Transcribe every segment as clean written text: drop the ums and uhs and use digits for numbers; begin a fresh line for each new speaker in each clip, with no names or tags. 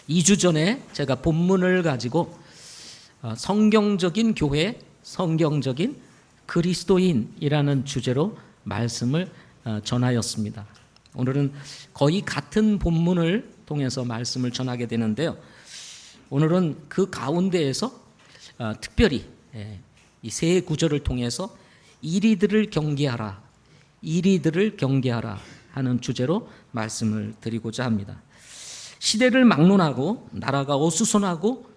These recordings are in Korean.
2주 전에 제가 본문을 가지고 성경적인 교회, 성경적인 그리스도인이라는 주제로 말씀을 전하였습니다. 오늘은 거의 같은 본문을 통해서 말씀을 전하게 되는데요. 오늘은 그 가운데에서 특별히 이 세 구절을 통해서 이리들을 경계하라, 이리들을 경계하라 하는 주제로 말씀을 드리고자 합니다. 시대를 막론하고 나라가 어수선하고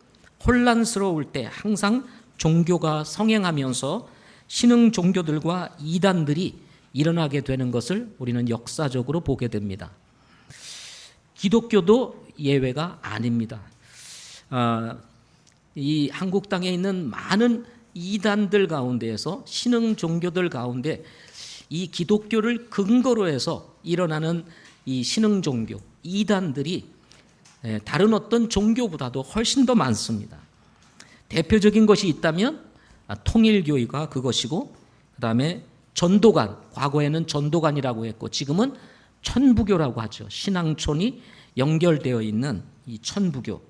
혼란스러울 때 항상 종교가 성행하면서 신흥 종교들과 이단들이 일어나게 되는 것을 우리는 역사적으로 보게 됩니다. 기독교도 예외가 아닙니다. 이 한국 땅에 있는 많은 이단들 가운데에서 신흥 종교들 가운데 이 기독교를 근거로 해서 일어나는 이 신흥 종교, 이단들이 다른 어떤 종교보다도 훨씬 더 많습니다. 대표적인 것이 있다면 통일교회가 그것이고, 그 다음에 전도관, 과거에는 전도관이라고 했고 지금은 천부교라고 하죠. 신앙촌이 연결되어 있는 이 천부교,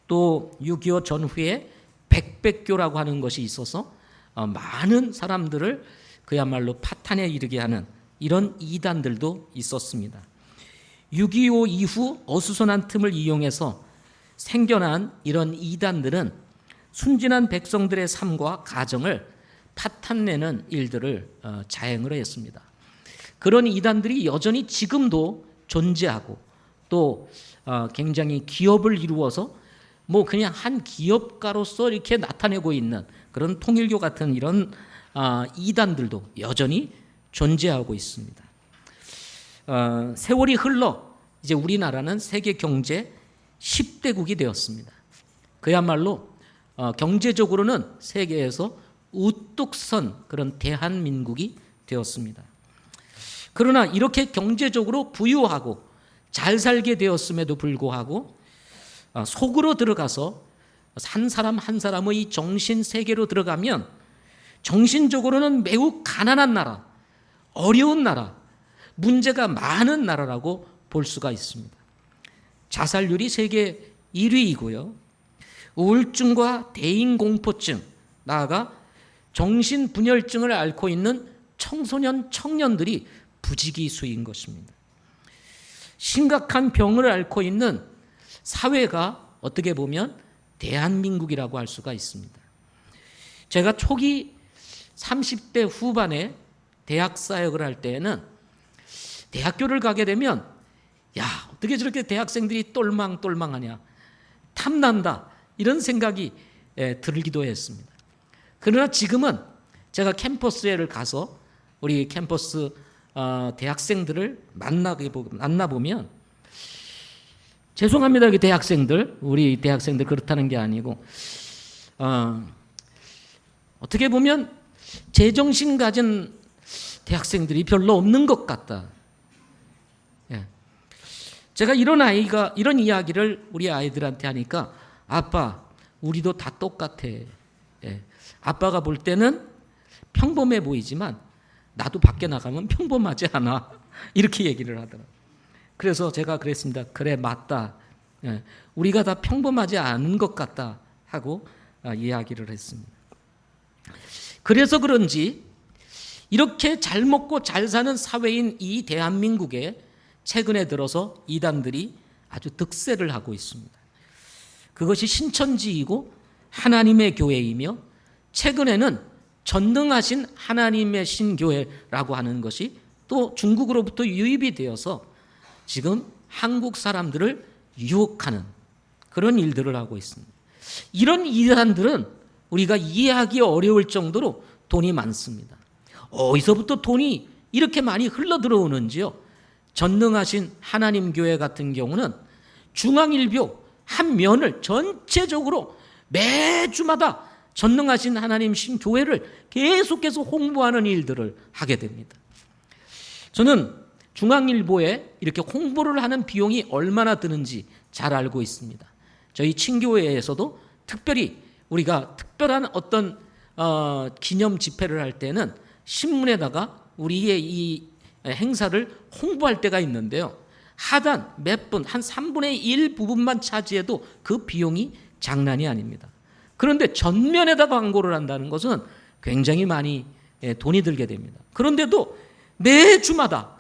또 6.25 전후에 백백교라고 하는 것이 있어서 많은 사람들을 그야말로 파탄에 이르게 하는 이런 이단들도 있었습니다. 6.25 이후 어수선한 틈을 이용해서 생겨난 이런 이단들은 순진한 백성들의 삶과 가정을 파탄내는 일들을 자행을 했습니다. 그런 이단들이 여전히 지금도 존재하고 또 굉장히 기업을 이루어서 뭐 그냥 한 기업가로서 이렇게 나타내고 있는 그런 통일교 같은 이런 이단들도 여전히 존재하고 있습니다. 세월이 흘러 이제 우리나라는 세계 경제 10대국이 되었습니다. 그야말로 경제적으로는 세계에서 우뚝 선 그런 대한민국이 되었습니다. 그러나 이렇게 경제적으로 부유하고 잘 살게 되었음에도 불구하고 속으로 들어가서 한 사람 한 사람의 정신 세계로 들어가면 정신적으로는 매우 가난한 나라, 어려운 나라, 문제가 많은 나라라고 볼 수가 있습니다. 자살률이 세계 1위이고요. 우울증과 대인공포증, 나아가 정신분열증을 앓고 있는 청소년, 청년들이 부지기수인 것입니다. 심각한 병을 앓고 있는 사회가 어떻게 보면 대한민국이라고 할 수가 있습니다. 제가 초기 30대 후반에 대학 사역을 할 때에는 대학교를 가게 되면 야, 어떻게 저렇게 대학생들이 똘망똘망하냐, 탐난다, 이런 생각이 들기도 했습니다. 그러나 지금은 제가 캠퍼스에를 가서 우리 캠퍼스 대학생들을 만나보면 죄송합니다, 대학생들, 우리 대학생들 그렇다는 게 아니고 어떻게 보면 제정신 가진 대학생들이 별로 없는 것 같다. 제가 이런 이야기를 우리 아이들한테 하니까 아빠, 우리도 다 똑같아. 아빠가 볼 때는 평범해 보이지만 나도 밖에 나가면 평범하지 않아. 이렇게 얘기를 하더라고요. 그래서 제가 그랬습니다. 그래, 맞다. 우리가 다 평범하지 않은 것 같다 하고 이야기를 했습니다. 그래서 그런지 이렇게 잘 먹고 잘 사는 사회인 이 대한민국에 최근에 들어서 이단들이 아주 득세를 하고 있습니다. 그것이 신천지이고 하나님의 교회이며 최근에는 전능하신 하나님의 신교회라고 하는 것이 또 중국으로부터 유입이 되어서 지금 한국 사람들을 유혹하는 그런 일들을 하고 있습니다. 이런 이단들은 우리가 이해하기 어려울 정도로 돈이 많습니다. 어디서부터 돈이 이렇게 많이 흘러들어오는지요. 전능하신 하나님 교회 같은 경우는 중앙일보 한 면을 전체적으로 매주마다 전능하신 하나님 신교회를 계속해서 홍보하는 일들을 하게 됩니다. 저는 중앙일보에 이렇게 홍보를 하는 비용이 얼마나 드는지 잘 알고 있습니다. 저희 친교회에서도 특별히 우리가 특별한 어떤 기념 집회를 할 때는 신문에다가 우리의 이 행사를 홍보할 때가 있는데요. 하단 몇 분, 한 3분의 1 부분만 차지해도 그 비용이 장난이 아닙니다. 그런데 전면에다 광고를 한다는 것은 굉장히 많이 돈이 들게 됩니다. 그런데도 매주마다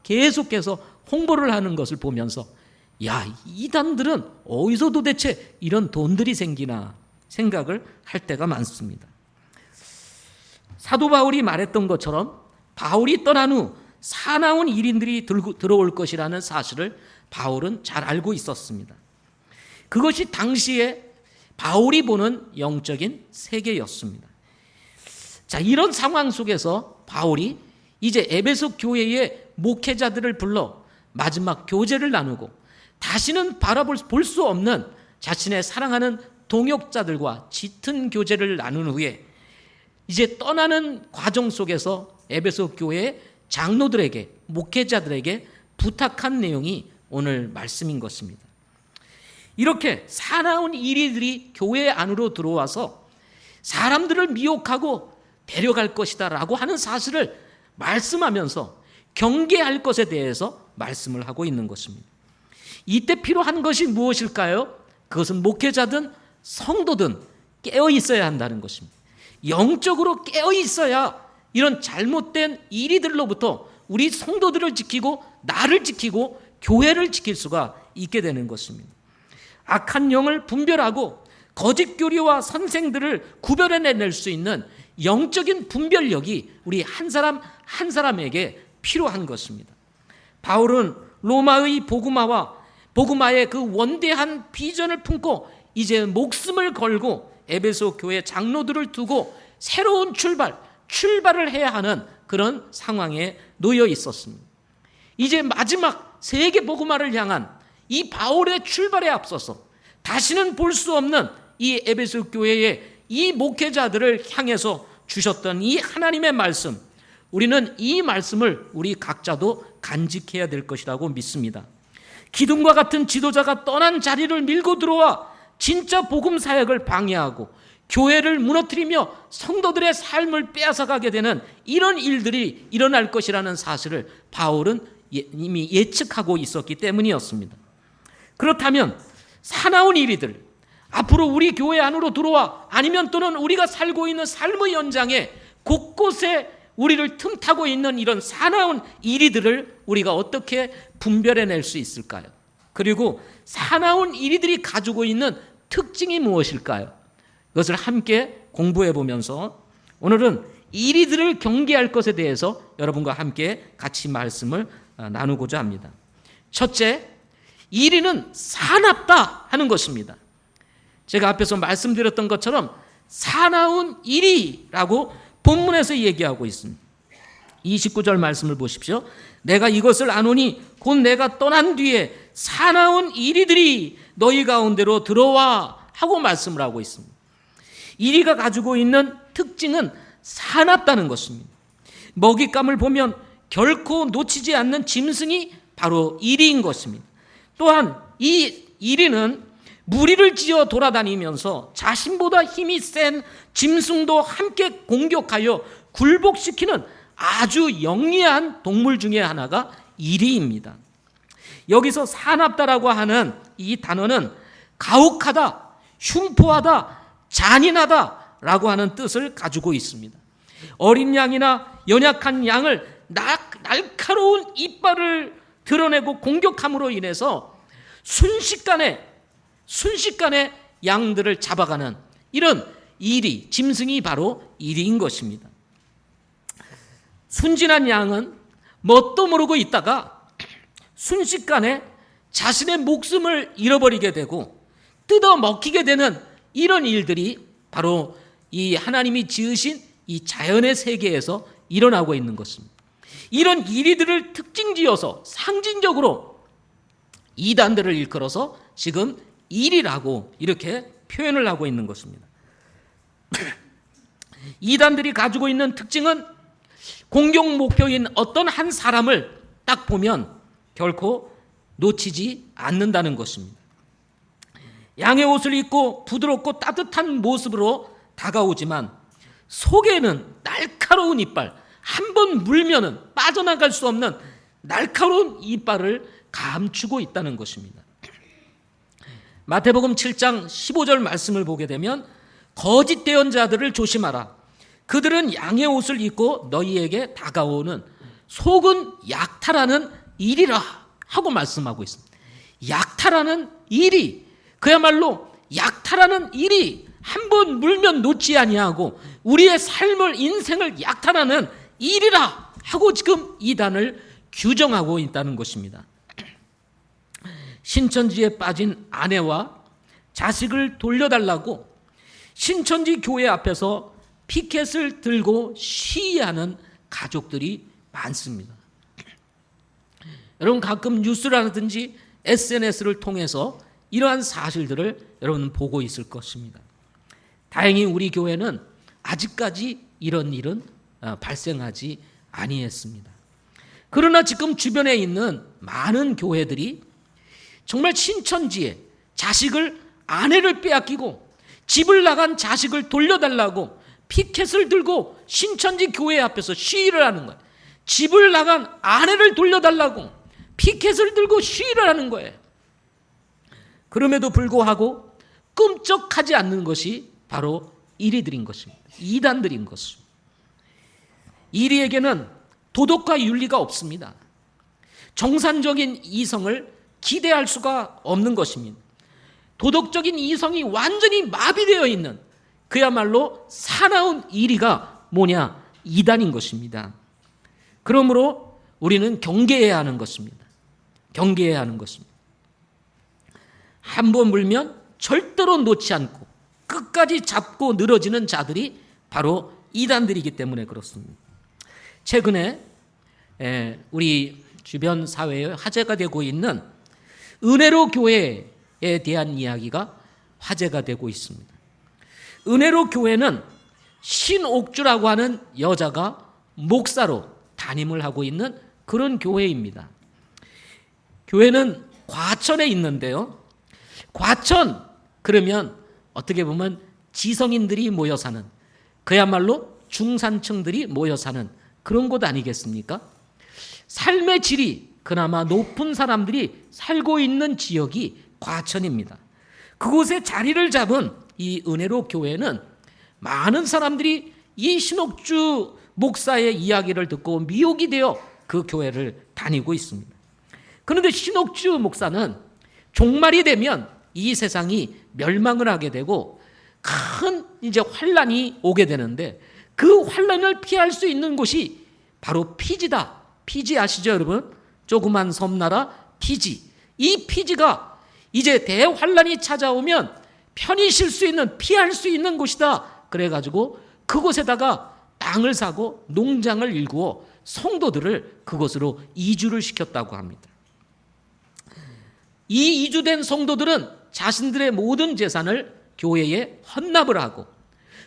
계속해서 홍보를 하는 것을 보면서 야, 이단들은 어디서 도대체 이런 돈들이 생기나 생각을 할 때가 많습니다. 사도 바울이 말했던 것처럼 바울이 떠난 후 사나운 일인들이 들어올 것이라는 사실을 바울은 잘 알고 있었습니다. 그것이 당시에 바울이 보는 영적인 세계였습니다. 자, 이런 상황 속에서 바울이 이제 에베소 교회의 목회자들을 불러 마지막 교제를 나누고 다시는 볼 수 없는 자신의 사랑하는 동역자들과 짙은 교제를 나눈 후에 이제 떠나는 과정 속에서 에베소 교회 장로들에게, 목회자들에게 부탁한 내용이 오늘 말씀인 것입니다. 이렇게 사나운 이리들이 교회 안으로 들어와서 사람들을 미혹하고 데려갈 것이다 라고 하는 사실을 말씀하면서 경계할 것에 대해서 말씀을 하고 있는 것입니다. 이때 필요한 것이 무엇일까요? 그것은 목회자든 성도든 깨어 있어야 한다는 것입니다. 영적으로 깨어 있어야 이런 잘못된 이리들로부터 우리 성도들을 지키고 나를 지키고 교회를 지킬 수가 있게 되는 것입니다. 악한 영을 분별하고 거짓 교리와 선생들을 구별해낼 수 있는 영적인 분별력이 우리 한 사람 한 사람에게 필요한 것입니다. 바울은 로마의 복음화의 그 원대한 비전을 품고 이제 목숨을 걸고 에베소 교회 장로들을 두고 새로운 출발을 해야 하는 그런 상황에 놓여 있었습니다. 이제 마지막 세계 복음화를 향한 이 바울의 출발에 앞서서 다시는 볼 수 없는 이 에베소 교회의 이 목회자들을 향해서 주셨던 이 하나님의 말씀, 우리는 이 말씀을 우리 각자도 간직해야 될 것이라고 믿습니다. 기둥과 같은 지도자가 떠난 자리를 밀고 들어와 진짜 복음 사역을 방해하고 교회를 무너뜨리며 성도들의 삶을 빼앗아가게 되는 이런 일들이 일어날 것이라는 사실을 바울은 이미 예측하고 있었기 때문이었습니다. 그렇다면 사나운 이리들, 앞으로 우리 교회 안으로 들어와 아니면 또는 우리가 살고 있는 삶의 연장에 곳곳에 우리를 틈타고 있는 이런 사나운 이리들을 우리가 어떻게 분별해낼 수 있을까요? 그리고 사나운 이리들이 가지고 있는 특징이 무엇일까요? 그것을 함께 공부해 보면서 오늘은 이리들을 경계할 것에 대해서 여러분과 함께 같이 말씀을 나누고자 합니다. 첫째, 이리는 사납다 하는 것입니다. 제가 앞에서 말씀드렸던 것처럼 사나운 이리라고 본문에서 얘기하고 있습니다. 29절 말씀을 보십시오. 내가 이것을 아노니 곧 내가 떠난 뒤에 사나운 이리들이 너희 가운데로 들어와 하고 말씀을 하고 있습니다. 이리가 가지고 있는 특징은 사납다는 것입니다. 먹잇감을 보면 결코 놓치지 않는 짐승이 바로 이리인 것입니다. 또한 이 이리는 무리를 지어 돌아다니면서 자신보다 힘이 센 짐승도 함께 공격하여 굴복시키는 아주 영리한 동물 중에 하나가 이리입니다. 여기서 사납다라고 하는 이 단어는 가혹하다, 흉포하다, 잔인하다라고 하는 뜻을 가지고 있습니다. 어린 양이나 연약한 양을 날카로운 이빨을 드러내고 공격함으로 인해서 순식간에 양들을 잡아가는 이런 이리, 짐승이 바로 이리인 것입니다. 순진한 양은 뭣도 모르고 있다가 순식간에 자신의 목숨을 잃어버리게 되고 뜯어 먹히게 되는 이런 일들이 바로 이 하나님이 지으신 이 자연의 세계에서 일어나고 있는 것입니다. 이런 이리들을 특징지어서 상징적으로 이단들을 일컬어서 지금 이리라고 이렇게 표현을 하고 있는 것입니다. 이단들이 가지고 있는 특징은 공격 목표인 어떤 한 사람을 딱 보면 결코 놓치지 않는다는 것입니다. 양의 옷을 입고 부드럽고 따뜻한 모습으로 다가오지만 속에는 날카로운 이빨, 한 번 물면은 빠져나갈 수 없는 날카로운 이빨을 감추고 있다는 것입니다. 마태복음 7장 15절 말씀을 보게 되면 거짓 대언자들을 조심하라. 그들은 양의 옷을 입고 너희에게 다가오는 속은 약탈하는 일이라 하고 말씀하고 있습니다. 약탈하는 일이, 그야말로 약탈하는 일이 한 번 물면 놓지 아니하고 우리의 삶을, 인생을 약탈하는 일이라 하고 지금 이단을 규정하고 있다는 것입니다. 신천지에 빠진 아내와 자식을 돌려달라고 신천지 교회 앞에서 피켓을 들고 시위하는 가족들이 많습니다. 여러분, 가끔 뉴스라든지 SNS를 통해서 이러한 사실들을 여러분 보고 있을 것입니다. 다행히 우리 교회는 아직까지 이런 일은 발생하지 아니했습니다. 그러나 지금 주변에 있는 많은 교회들이 정말 신천지에 자식을, 아내를 빼앗기고 집을 나간 자식을 돌려달라고 피켓을 들고 신천지 교회 앞에서 시위를 하는 거예요. 집을 나간 아내를 돌려달라고 피켓을 들고 시위를 하는 거예요. 그럼에도 불구하고 끔찍하지 않는 것이 바로 이리들인 것입니다. 이단들인 것입니다. 이리에게는 도덕과 윤리가 없습니다. 정상적인 이성을 기대할 수가 없는 것입니다. 도덕적인 이성이 완전히 마비되어 있는 그야말로 사나운 이리가 뭐냐? 이단인 것입니다. 그러므로 우리는 경계해야 하는 것입니다. 경계해야 하는 것입니다. 한 번 물면 절대로 놓지 않고 끝까지 잡고 늘어지는 자들이 바로 이단들이기 때문에 그렇습니다. 최근에 우리 주변 사회에 화제가 되고 있는 은혜로 교회에 대한 이야기가 화제가 되고 있습니다. 은혜로 교회는 신옥주라고 하는 여자가 목사로 담임을 하고 있는 그런 교회입니다. 교회는 과천에 있는데요. 과천 그러면 어떻게 보면 지성인들이 모여 사는, 그야말로 중산층들이 모여 사는 그런 곳 아니겠습니까? 삶의 질이 그나마 높은 사람들이 살고 있는 지역이 과천입니다. 그곳에 자리를 잡은 이 은혜로 교회는 많은 사람들이 이 신옥주 목사의 이야기를 듣고 미혹이 되어 그 교회를 다니고 있습니다. 그런데 신옥주 목사는 종말이 되면 이 세상이 멸망을 하게 되고 큰 이제 환란이 오게 되는데 그 환란을 피할 수 있는 곳이 바로 피지다. 피지 아시죠, 여러분? 조그만 섬나라 피지. 이 피지가 이제 대환란이 찾아오면 편히 쉴 수 있는, 피할 수 있는 곳이다. 그래가지고 그곳에다가 땅을 사고 농장을 일구어 성도들을 그곳으로 이주를 시켰다고 합니다. 이 이주된 성도들은 자신들의 모든 재산을 교회에 헌납을 하고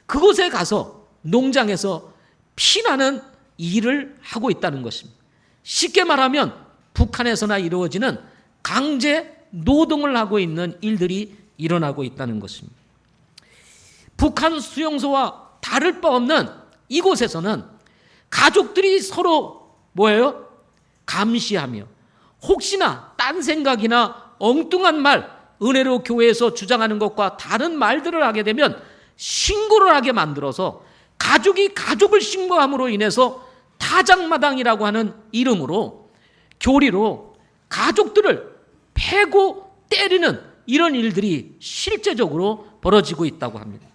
그곳에 가서 농장에서 피나는 일을 하고 있다는 것입니다. 쉽게 말하면 북한에서나 이루어지는 강제 노동을 하고 있는 일들이 일어나고 있다는 것입니다. 북한 수용소와 다를 바 없는 이곳에서는 가족들이 서로 뭐예요? 감시하며 혹시나 딴 생각이나 엉뚱한 말, 은혜로 교회에서 주장하는 것과 다른 말들을 하게 되면 신고를 하게 만들어서 가족이 가족을 신고함으로 인해서 타작마당이라고 하는 이름으로 교리로 가족들을 패고 때리는 이런 일들이 실제적으로 벌어지고 있다고 합니다.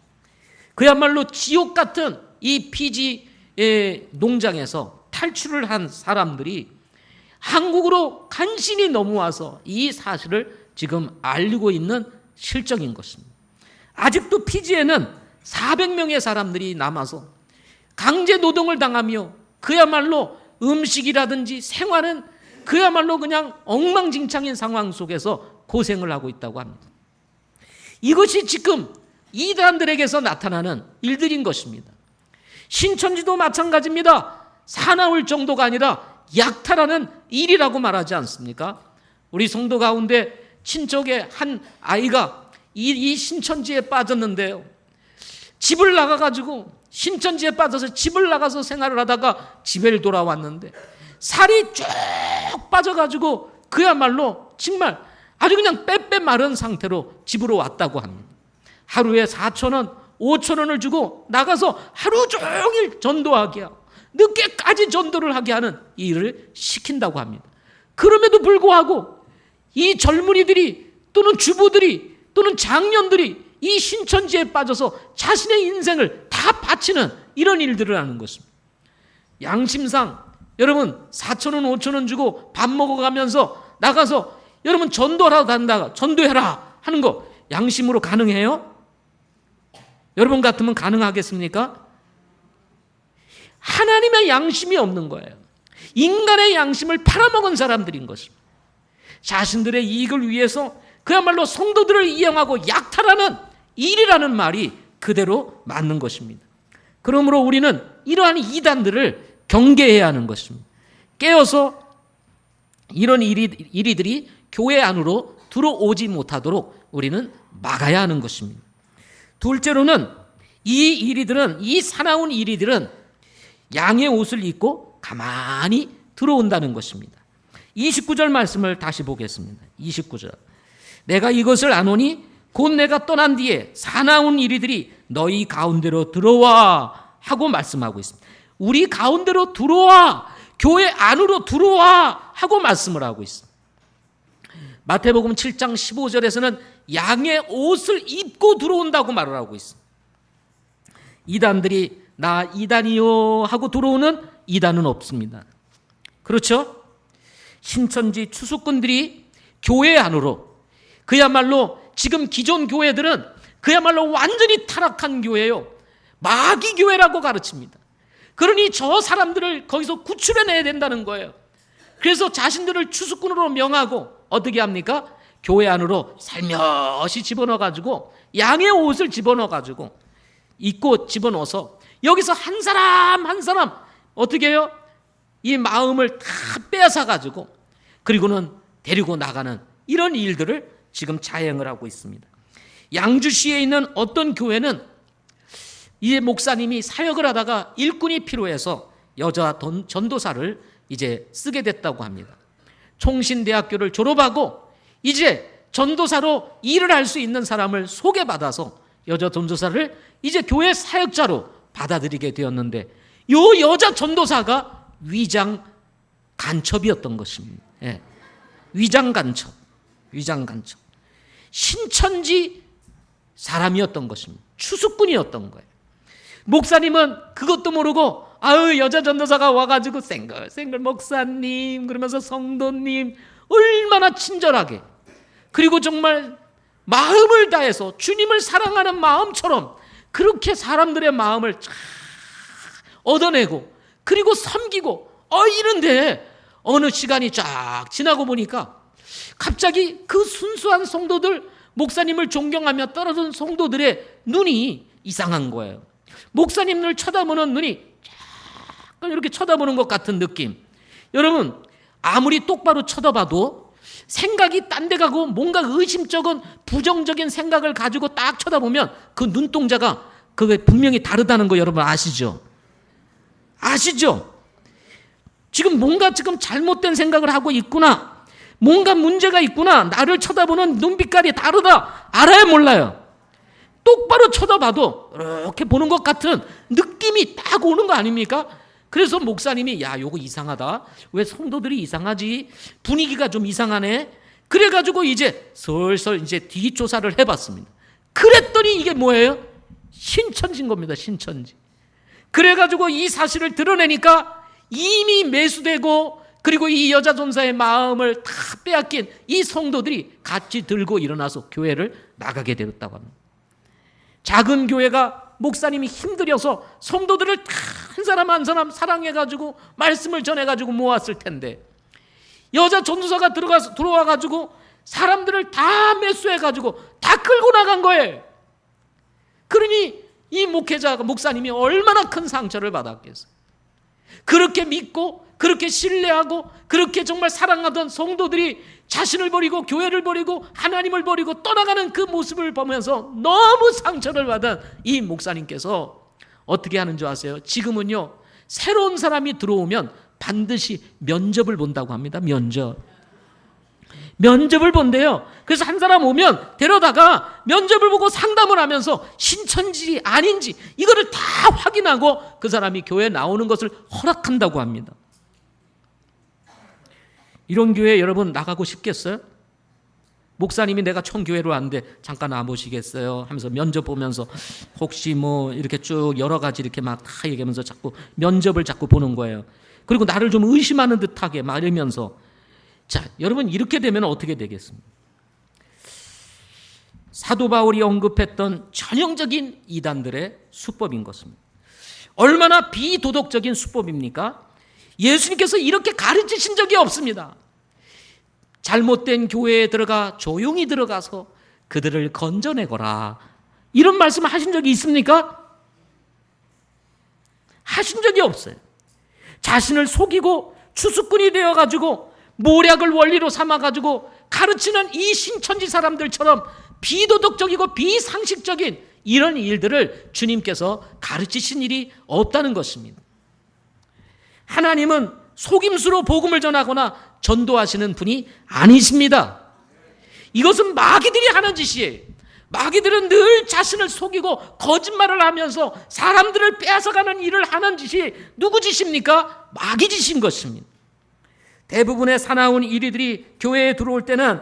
그야말로 지옥 같은 이 피지의 농장에서 탈출을 한 사람들이 한국으로 간신히 넘어와서 이 사실을 지금 알리고 있는 실정인 것입니다. 아직도 피지에는 400명의 사람들이 남아서 강제 노동을 당하며 그야말로 음식이라든지 생활은 그야말로 그냥 엉망진창인 상황 속에서 고생을 하고 있다고 합니다. 이것이 지금 이단들에게서 나타나는 일들인 것입니다. 신천지도 마찬가지입니다. 사나울 정도가 아니라 약탈하는 일이라고 말하지 않습니까? 우리 성도 가운데 친척의 한 아이가 이 신천지에 빠졌는데요. 집을 나가가지고 신천지에 빠져서 집을 나가서 생활을 하다가 집에 돌아왔는데 살이 쭉 빠져가지고 그야말로 정말 아주 그냥 빼빼 마른 상태로 집으로 왔다고 합니다. 하루에 4,000원, 5,000원을 주고 나가서 하루 종일 전도하게 하고 늦게까지 전도를 하게 하는 일을 시킨다고 합니다. 그럼에도 불구하고 이 젊은이들이 또는 주부들이 또는 장년들이 이 신천지에 빠져서 자신의 인생을 다 바치는 이런 일들을 하는 것입니다. 양심상 여러분 4,000원, 5,000원 주고 밥 먹어가면서 나가서 여러분 전도하러 간다, 전도해라 하는 거 양심으로 가능해요? 여러분 같으면 가능하겠습니까? 하나님의 양심이 없는 거예요. 인간의 양심을 팔아먹은 사람들인 것입니다. 자신들의 이익을 위해서 그야말로 성도들을 이용하고 약탈하는 일이라는 말이 그대로 맞는 것입니다. 그러므로 우리는 이러한 이단들을 경계해야 하는 것입니다. 깨어서 이런 이리들이 교회 안으로 들어오지 못하도록 우리는 막아야 하는 것입니다. 둘째로는 이 사나운 이리들은 양의 옷을 입고 가만히 들어온다는 것입니다. 29절 말씀을 다시 보겠습니다. 29절. 내가 이것을 아노니 곧 내가 떠난 뒤에 사나운 이리들이 너희 가운데로 들어와 하고 말씀하고 있습니다. 우리 가운데로 들어와, 교회 안으로 들어와 하고 말씀을 하고 있습니다. 마태복음 7장 15절에서는 양의 옷을 입고 들어온다고 말을 하고 있습니다. 이단들이 나 이단이요 하고 들어오는 이단은 없습니다. 그렇죠? 신천지 추수꾼들이 교회 안으로, 그야말로 지금 기존 교회들은 그야말로 완전히 타락한 교회요, 마귀 교회라고 가르칩니다. 그러니 저 사람들을 거기서 구출해내야 된다는 거예요. 그래서 자신들을 추수꾼으로 명하고 어떻게 합니까? 교회 안으로 살며시 집어넣어가지고 양의 옷을 집어넣어가지고 입고 집어넣어서 여기서 한 사람 한 사람 어떻게 해요? 이 마음을 다 빼앗아가지고 그리고는 데리고 나가는 이런 일들을 지금 자행을 하고 있습니다. 양주시에 있는 어떤 교회는 이 목사님이 사역을 하다가 일꾼이 필요해서 여자 전도사를 이제 쓰게 됐다고 합니다. 총신대학교를 졸업하고 이제 전도사로 일을 할 수 있는 사람을 소개받아서 여자 전도사를 이제 교회 사역자로 받아들이게 되었는데 이 여자 전도사가 위장 간첩이었던 것입니다. 예. 위장 간첩. 신천지 사람이었던 것입니다. 추수꾼이었던 거예요. 목사님은 그것도 모르고 여자 전도사가 와가지고 생글 목사님 그러면서 성도님 얼마나 친절하게 그리고 정말 마음을 다해서 주님을 사랑하는 마음처럼 그렇게 사람들의 마음을 쫙 얻어내고 그리고 섬기고 이런데 어느 시간이 쫙 지나고 보니까 갑자기 그 순수한 성도들, 목사님을 존경하며 떨어진 성도들의 눈이 이상한 거예요. 목사님을 쳐다보는 눈이 약간 이렇게 쳐다보는 것 같은 느낌. 여러분 아무리 똑바로 쳐다봐도 생각이 딴 데 가고 뭔가 의심적인 부정적인 생각을 가지고 딱 쳐다보면 그 눈동자가 그게 분명히 다르다는 거 여러분 아시죠? 지금 뭔가 지금 잘못된 생각을 하고 있구나, 뭔가 문제가 있구나, 나를 쳐다보는 눈빛깔이 다르다, 알아요 몰라요? 똑바로 쳐다봐도 이렇게 보는 것 같은 느낌이 딱 오는 거 아닙니까? 그래서 목사님이 요거 이상하다, 왜 성도들이 이상하지, 분위기가 좀 이상하네, 그래가지고 이제 슬슬 이제 뒷조사를 해봤습니다. 그랬더니 이게 뭐예요? 신천지인 겁니다. 신천지. 그래가지고 이 사실을 드러내니까 이미 매수되고 그리고 이 여자 전사의 마음을 다 빼앗긴 이 성도들이 같이 들고 일어나서 교회를 나가게 되었다고 합니다. 작은 교회가 목사님이 힘들여서 성도들을 다 한 사람 한 사람 사랑해가지고 말씀을 전해가지고 모았을 텐데 여자 전도사가 들어와가지고 사람들을 다 매수해가지고 다 끌고 나간 거예요. 그러니 이 목사님이 얼마나 큰 상처를 받았겠어요. 그렇게 믿고 그렇게 신뢰하고 그렇게 정말 사랑하던 성도들이 자신을 버리고 교회를 버리고 하나님을 버리고 떠나가는 그 모습을 보면서 너무 상처를 받은 이 목사님께서 어떻게 하는 줄 아세요? 지금은요 새로운 사람이 들어오면 반드시 면접을 본다고 합니다. 면접을 본대요. 그래서 한 사람 오면 데려다가 면접을 보고 상담을 하면서 신천지 아닌지 이거를 다 확인하고 그 사람이 교회에 나오는 것을 허락한다고 합니다. 이런 교회 여러분 나가고 싶겠어요? 목사님이 내가 청교회로 왔는데 잠깐 와보시겠어요? 하면서 면접 보면서 혹시 뭐 이렇게 쭉 여러 가지 이렇게 막 다 얘기하면서 자꾸 면접을 자꾸 보는 거예요. 그리고 나를 좀 의심하는 듯하게 막 이러면서, 자, 여러분 이렇게 되면 어떻게 되겠습니까? 사도 바울이 언급했던 전형적인 이단들의 수법인 것입니다. 얼마나 비도덕적인 수법입니까? 예수님께서 이렇게 가르치신 적이 없습니다. 잘못된 교회에 들어가 조용히 들어가서 그들을 건져내거라, 이런 말씀을 하신 적이 있습니까? 하신 적이 없어요. 자신을 속이고 추수꾼이 되어가지고 모략을 원리로 삼아가지고 가르치는 이 신천지 사람들처럼 비도덕적이고 비상식적인 이런 일들을 주님께서 가르치신 일이 없다는 것입니다. 하나님은 속임수로 복음을 전하거나 전도하시는 분이 아니십니다. 이것은 마귀들이 하는 짓이에요. 마귀들은 늘 자신을 속이고 거짓말을 하면서 사람들을 빼앗아가는 일을 하는 짓이 누구 짓입니까? 마귀 짓인 것입니다. 대부분의 사나운 이리들이 교회에 들어올 때는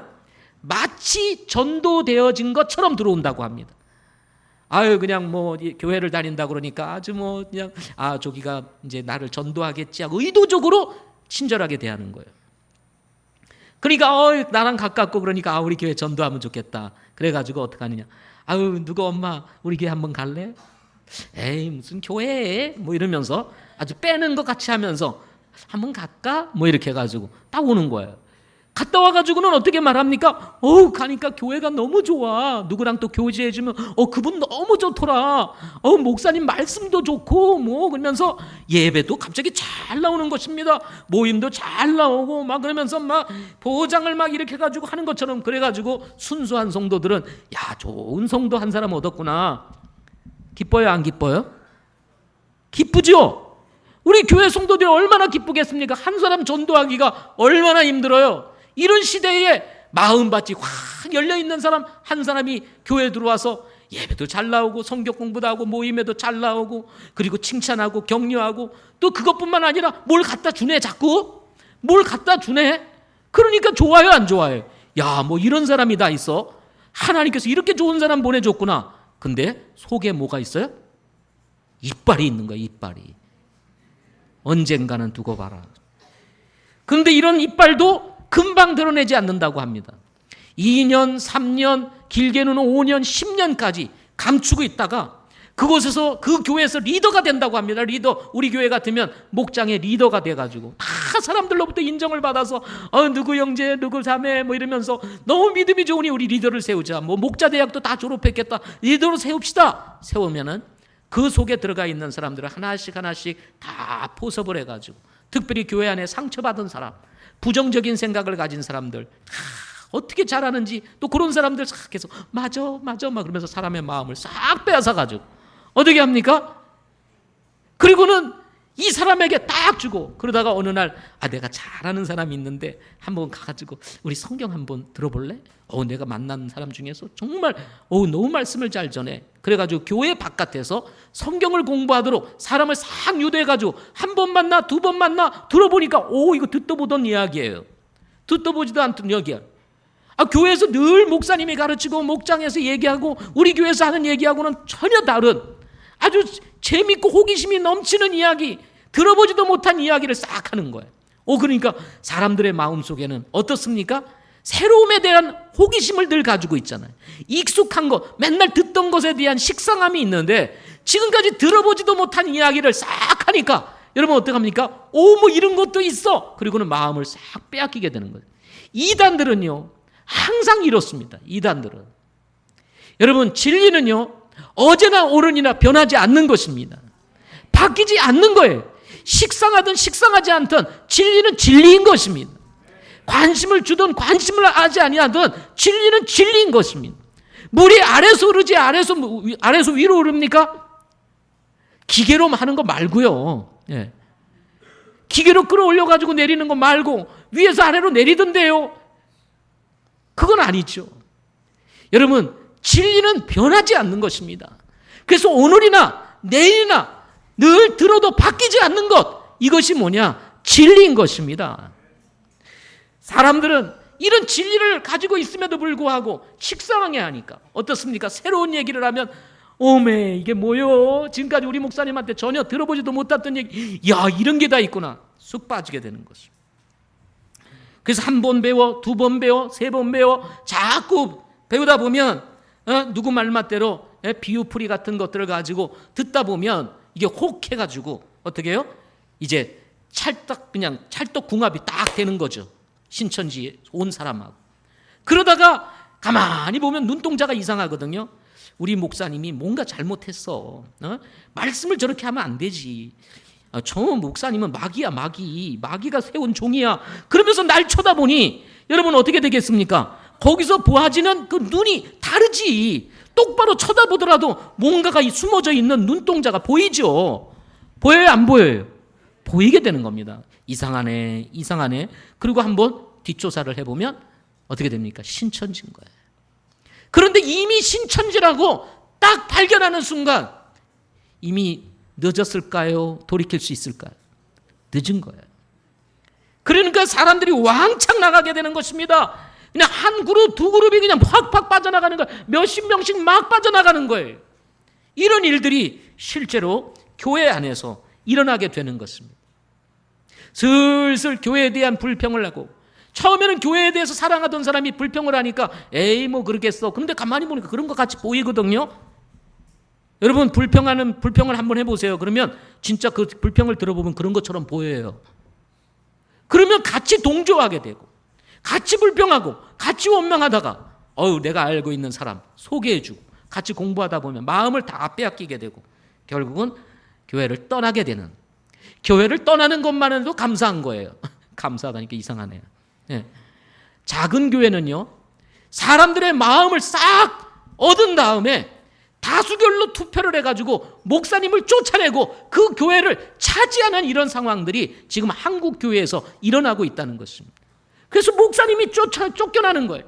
마치 전도되어진 것처럼 들어온다고 합니다. 아유, 그냥 뭐 교회를 다닌다 그러니까 아주 뭐 그냥 저기가 이제 나를 전도하겠지 하고 의도적으로 친절하게 대하는 거예요. 그러니까 나랑 가깝고 그러니까 우리 교회 전도하면 좋겠다. 그래가지고 어떻게 하느냐? 아유, 누구 엄마 우리 교회 한번 갈래? 에이, 무슨 교회에 뭐 이러면서 아주 빼는 것 같이 하면서 한번 갈까? 뭐 이렇게 해가지고 딱 오는 거예요. 갔다 와가지고는 어떻게 말합니까? 가니까 교회가 너무 좋아. 누구랑 또 교제해주면 그분 너무 좋더라. 목사님 말씀도 좋고 뭐 그러면서 예배도 갑자기 잘 나오는 것입니다. 모임도 잘 나오고 막 그러면서 막 보장을 막 이렇게 해가지고 하는 것처럼, 그래가지고 순수한 성도들은 야, 좋은 성도 한 사람 얻었구나. 기뻐요, 안 기뻐요? 기쁘죠? 우리 교회 성도들이 얼마나 기쁘겠습니까? 한 사람 전도하기가 얼마나 힘들어요. 이런 시대에 마음밭이 확 열려있는 사람 한 사람이 교회에 들어와서 예배도 잘 나오고 성경 공부도 하고 모임에도 잘 나오고 그리고 칭찬하고 격려하고 또 그것뿐만 아니라 뭘 갖다 주네. 자꾸 뭘 갖다 주네. 그러니까 좋아요, 안 좋아요? 야, 뭐 이런 사람이 다 있어. 하나님께서 이렇게 좋은 사람 보내줬구나. 근데 속에 뭐가 있어요? 이빨이 있는 거야, 이빨이. 언젠가는 두고 봐라. 그런데 이런 이빨도 금방 드러내지 않는다고 합니다. 2년, 3년, 길게는 5년, 10년까지 감추고 있다가 그곳에서 그 교회에서 리더가 된다고 합니다. 리더, 우리 교회 같으면 목장의 리더가 돼가지고 다 사람들로부터 인정을 받아서 누구 형제, 누구 자매 뭐 이러면서 너무 믿음이 좋으니 우리 리더를 세우자. 뭐 목자 대학도 다 졸업했겠다. 리더로 세웁시다. 세우면은 그 속에 들어가 있는 사람들을 하나씩 다 포섭을 해가지고, 특별히 교회 안에 상처받은 사람, 부정적인 생각을 가진 사람들 어떻게 잘하는지, 또 그런 사람들 싹 해서 맞아 막 그러면서 사람의 마음을 싹 빼앗아가지고 어떻게 합니까? 그리고는 이 사람에게 딱 주고, 그러다가 어느 날 내가 잘하는 사람이 있는데 한번 가가지고 우리 성경 한번 들어볼래? 내가 만난 사람 중에서 정말 너무 말씀을 잘 전해. 그래가지고 교회 바깥에서 성경을 공부하도록 사람을 싹 유도해가지고 한 번 만나, 두 번 만나, 들어보니까 이거 듣도 보던 이야기예요. 듣도 보지도 않던 이야기야. 교회에서 늘 목사님이 가르치고 목장에서 얘기하고 우리 교회에서 하는 얘기하고는 전혀 다른 아주 재밌고 호기심이 넘치는 이야기, 들어보지도 못한 이야기를 싹 하는 거예요. 그러니까 사람들의 마음속에는 어떻습니까? 새로움에 대한 호기심을 늘 가지고 있잖아요. 익숙한 것, 맨날 듣던 것에 대한 식상함이 있는데 지금까지 들어보지도 못한 이야기를 싹 하니까 여러분 어떡합니까? 뭐 이런 것도 있어. 그리고는 마음을 싹 빼앗기게 되는 거예요. 이단들은요, 항상 이렇습니다. 이단들은. 여러분, 진리는요, 어제나 오늘이나 변하지 않는 것입니다. 바뀌지 않는 거예요. 식상하든 식상하지 않든 진리는 진리인 것입니다. 관심을 주든 관심을 하지 아니하든 진리는 진리인 것입니다. 물이 아래서 흐르지 아래서 위로 흐릅니까? 기계로 하는 거 말고요. 예. 기계로 끌어올려가지고 내리는 거 말고 위에서 아래로 내리던데요. 그건 아니죠. 여러분, 진리는 변하지 않는 것입니다. 그래서 오늘이나 내일이나 늘 들어도 바뀌지 않는 것, 이것이 뭐냐? 진리인 것입니다. 사람들은 이런 진리를 가지고 있음에도 불구하고 식상하게 하니까 어떻습니까? 새로운 얘기를 하면 오메 이게 뭐요? 지금까지 우리 목사님한테 전혀 들어보지도 못했던 얘기, 야 이런 게 다 있구나, 쑥 빠지게 되는 것입니다. 그래서 한 번 배워, 두 번 배워, 세 번 배워, 자꾸 배우다 보면 누구 말맛대로 비유풀이 같은 것들을 가지고 듣다 보면 이게 혹해가지고 어떻게 해요? 이제 그냥 찰떡궁합이 딱 되는 거죠. 신천지에 온 사람하고. 그러다가 가만히 보면 눈동자가 이상하거든요. 우리 목사님이 뭔가 잘못했어. 말씀을 저렇게 하면 안 되지. 저 목사님은 마귀가 세운 종이야. 그러면서 날 쳐다보니 여러분 어떻게 되겠습니까? 거기서 보아지는 그 눈이 다르지. 똑바로 쳐다보더라도 뭔가가 숨어져 있는 눈동자가 보이죠. 보여요, 안 보여요? 보이게 되는 겁니다. 이상하네. 그리고 한번 뒷조사를 해보면 어떻게 됩니까? 신천지인 거예요. 그런데 이미 신천지라고 딱 발견하는 순간 이미 늦었을까요? 돌이킬 수 있을까요? 늦은 거예요. 그러니까 사람들이 왕창 나가게 되는 것입니다. 그냥 한 그룹, 두 그룹이 그냥 확 빠져나가는 거예요. 몇십 명씩 막 빠져나가는 거예요. 이런 일들이 실제로 교회 안에서 일어나게 되는 것입니다. 슬슬 교회에 대한 불평을 하고, 처음에는 교회에 대해서 사랑하던 사람이 불평을 하니까 에이 뭐 그러겠어. 그런데 가만히 보니까 그런 것 같이 보이거든요. 여러분 불평을 한번 해보세요. 그러면 진짜 그 불평을 들어보면 그런 것처럼 보여요. 그러면 같이 동조하게 되고 같이 불평하고 같이 원망하다가 내가 알고 있는 사람 소개해주고 같이 공부하다 보면 마음을 다 빼앗기게 되고 결국은 교회를 떠나게 되는, 교회를 떠나는 것만으로도 감사한 거예요. 감사하다니까 이상하네요. 네. 작은 교회는요, 사람들의 마음을 싹 얻은 다음에 다수결로 투표를 해가지고 목사님을 쫓아내고 그 교회를 차지하는 이런 상황들이 지금 한국 교회에서 일어나고 있다는 것입니다. 그래서 목사님이 쫓겨나는 거예요.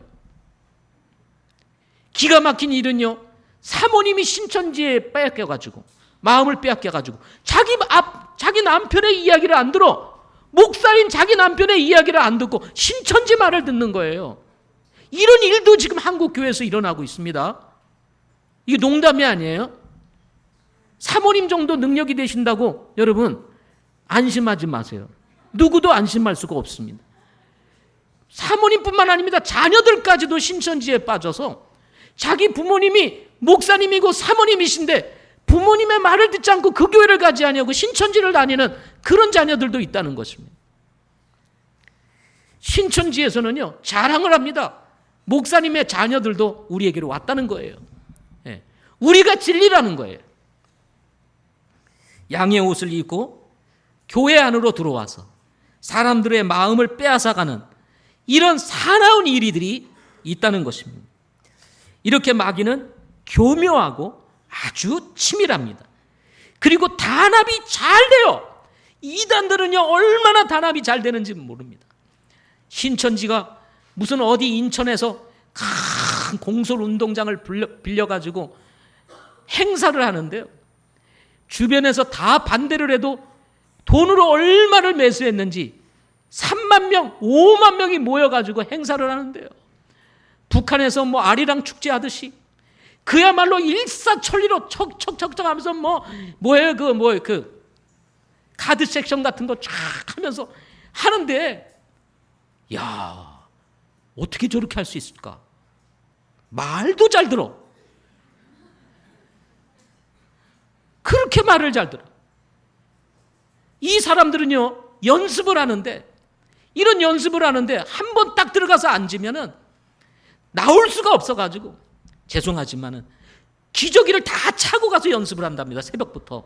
기가 막힌 일은요, 사모님이 신천지에 빼앗겨가지고 마음을 빼앗겨가지고 자기 남편의 이야기를 안 들어. 목사인 자기 남편의 이야기를 안 듣고 신천지 말을 듣는 거예요. 이런 일도 지금 한국 교회에서 일어나고 있습니다. 이게 농담이 아니에요. 사모님 정도 능력이 되신다고 여러분 안심하지 마세요. 누구도 안심할 수가 없습니다. 사모님뿐만 아닙니다. 자녀들까지도 신천지에 빠져서 자기 부모님이 목사님이고 사모님이신데 부모님의 말을 듣지 않고 그 교회를 가지 아니하고 신천지를 다니는 그런 자녀들도 있다는 것입니다. 신천지에서는요, 자랑을 합니다. 목사님의 자녀들도 우리에게로 왔다는 거예요. 예. 우리가 진리라는 거예요. 양의 옷을 입고 교회 안으로 들어와서 사람들의 마음을 빼앗아가는 이런 사나운 일들이 있다는 것입니다. 이렇게 마귀는 교묘하고 아주 치밀합니다. 그리고 단합이 잘 돼요. 이단들은요, 얼마나 단합이 잘 되는지 모릅니다. 신천지가 무슨 어디 인천에서 큰 공설 운동장을 빌려가지고 행사를 하는데요, 주변에서 다 반대를 해도 돈으로 얼마를 매수했는지 3만 명, 5만 명이 모여가지고 행사를 하는데요, 북한에서 뭐 아리랑 축제하듯이 그야말로 일사천리로 척척척척 하면서 그 카드 섹션 같은 거 쫙 하면서 하는데, 야, 어떻게 저렇게 할 수 있을까? 말도 잘 들어. 그렇게 말을 잘 들어. 이 사람들은요, 연습을 하는데, 이런 연습을 하는데 한 번 딱 들어가서 앉으면은 나올 수가 없어가지고, 죄송하지만은 기저귀를 다 차고 가서 연습을 한답니다. 새벽부터.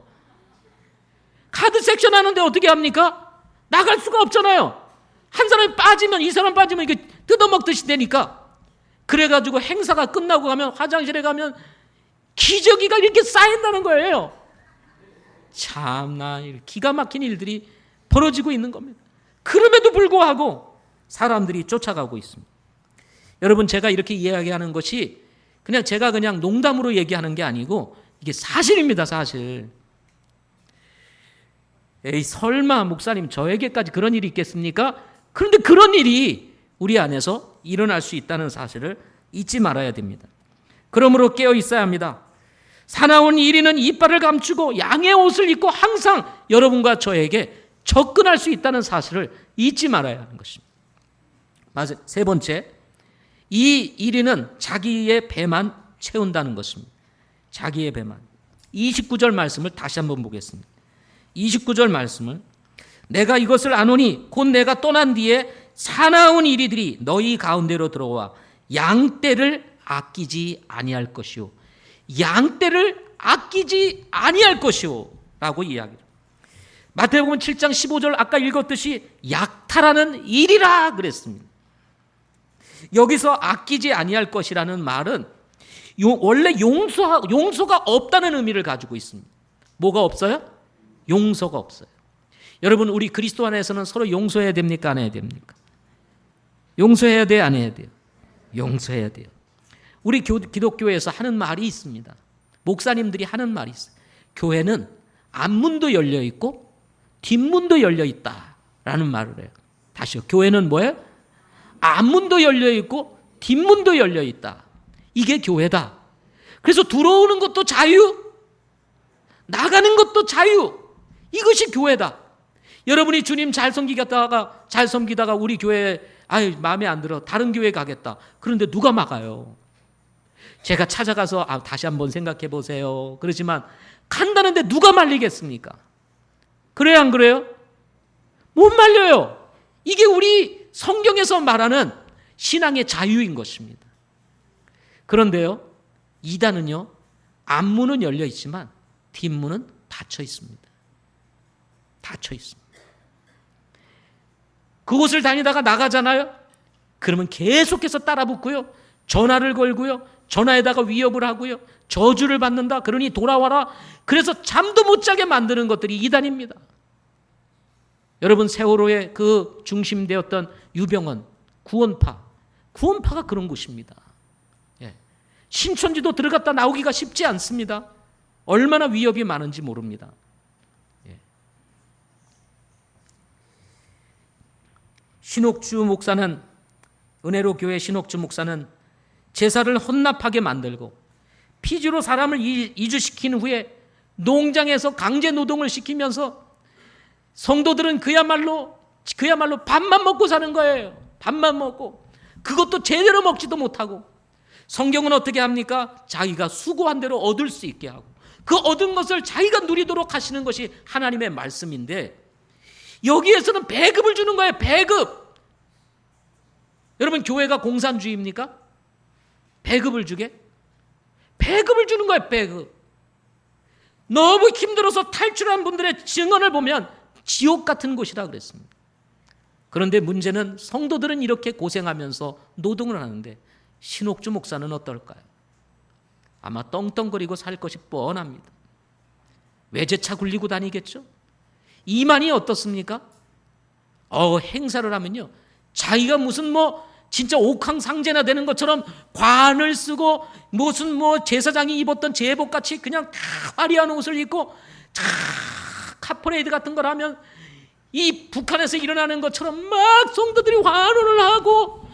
카드 섹션 하는데 어떻게 합니까? 나갈 수가 없잖아요. 한 사람이 빠지면 이 사람 빠지면 이게 뜯어먹듯이 되니까. 그래가지고 행사가 끝나고 가면 화장실에 가면 기저귀가 이렇게 쌓인다는 거예요. 참나 기가 막힌 일들이 벌어지고 있는 겁니다. 그럼에도 불구하고 사람들이 쫓아가고 있습니다. 여러분, 제가 이렇게 이야기하는 것이 제가 그냥 농담으로 얘기하는 게 아니고 이게 사실입니다, 사실. 에이, 설마 목사님 저에게까지 그런 일이 있겠습니까? 그런데 그런 일이 우리 안에서 일어날 수 있다는 사실을 잊지 말아야 됩니다. 그러므로 깨어 있어야 합니다. 사나운 이리는 이빨을 감추고 양의 옷을 입고 항상 여러분과 저에게 접근할 수 있다는 사실을 잊지 말아야 하는 것입니다. 맞아요. 세 번째, 이 이리는 자기의 배만 채운다는 것입니다. 자기의 배만. 29절 말씀을 다시 한번 보겠습니다. 29절 말씀을, 내가 이것을 아노니 곧 내가 떠난 뒤에 사나운 이리들이 너희 가운데로 들어와 양떼를 아끼지 아니할 것이요, 양떼를 아끼지 아니할 것이요 라고 이야기합니다. 마태복음 7장 15절 아까 읽었듯이 약탈하는 일이라 그랬습니다. 여기서 아끼지 아니할 것이라는 말은 원래 용서가 없다는 의미를 가지고 있습니다. 뭐가 없어요? 용서가 없어요. 여러분, 우리 그리스도 안에서는 서로 용서해야 됩니까? 안 해야 됩니까? 용서해야 돼요? 안 해야 돼요? 용서해야 돼요. 우리 기독교에서 하는 말이 있습니다. 목사님들이 하는 말이 있어요. 교회는 앞문도 열려 있고 뒷문도 열려 있다라는 말을 해요. 다시요. 교회는 뭐예요? 앞문도 열려 있고 뒷문도 열려 있다. 이게 교회다. 그래서 들어오는 것도 자유, 나가는 것도 자유. 이것이 교회다. 여러분이 주님 잘 섬기다가 우리 교회 마음에 안 들어, 다른 교회 가겠다. 그런데 누가 막아요? 제가 찾아가서 다시 한번 생각해 보세요. 그러지만 간다는데 누가 말리겠습니까? 그래요, 안 그래요? 못 말려요. 이게 우리 성경에서 말하는 신앙의 자유인 것입니다. 그런데요, 이단은요, 앞문은 열려 있지만 뒷문은 닫혀 있습니다. 닫혀 있습니다. 그곳을 다니다가 나가잖아요. 그러면 계속해서 따라붙고요, 전화를 걸고요, 전화에다가 위협을 하고요, 저주를 받는다, 그러니 돌아와라. 그래서 잠도 못 자게 만드는 것들이 이단입니다. 여러분, 세월호의 그 중심되었던 유병원, 구원파가 그런 곳입니다. 신천지도 들어갔다 나오기가 쉽지 않습니다. 얼마나 위협이 많은지 모릅니다. 은혜로 교회 신옥주 목사는 제사를 헌납하게 만들고 피지로 사람을 이주시킨 후에 농장에서 강제 노동을 시키면서 성도들은 그야말로 밥만 먹고 사는 거예요. 밥만 먹고, 그것도 제대로 먹지도 못하고. 성경은 어떻게 합니까? 자기가 수고한 대로 얻을 수 있게 하고, 그 얻은 것을 자기가 누리도록 하시는 것이 하나님의 말씀인데, 여기에서는 배급을 주는 거예요. 배급. 여러분, 교회가 공산주의입니까? 배급을 주게? 배급을 주는 거예요. 배급. 너무 힘들어서 탈출한 분들의 증언을 보면 지옥 같은 곳이라 그랬습니다. 그런데 문제는 성도들은 이렇게 고생하면서 노동을 하는데 신옥주 목사는 어떨까요? 아마 떵떵거리고 살 것이 뻔합니다. 외제차 굴리고 다니겠죠? 이만희 어떻습니까? 행사를 하면요, 자기가 무슨 진짜 옥황상제나 되는 것처럼 관을 쓰고 무슨 제사장이 입었던 제복같이 그냥 다 화려한 옷을 입고 다 카퍼레이드 같은 걸 하면 이 북한에서 일어나는 것처럼 막 성도들이 환호를 하고,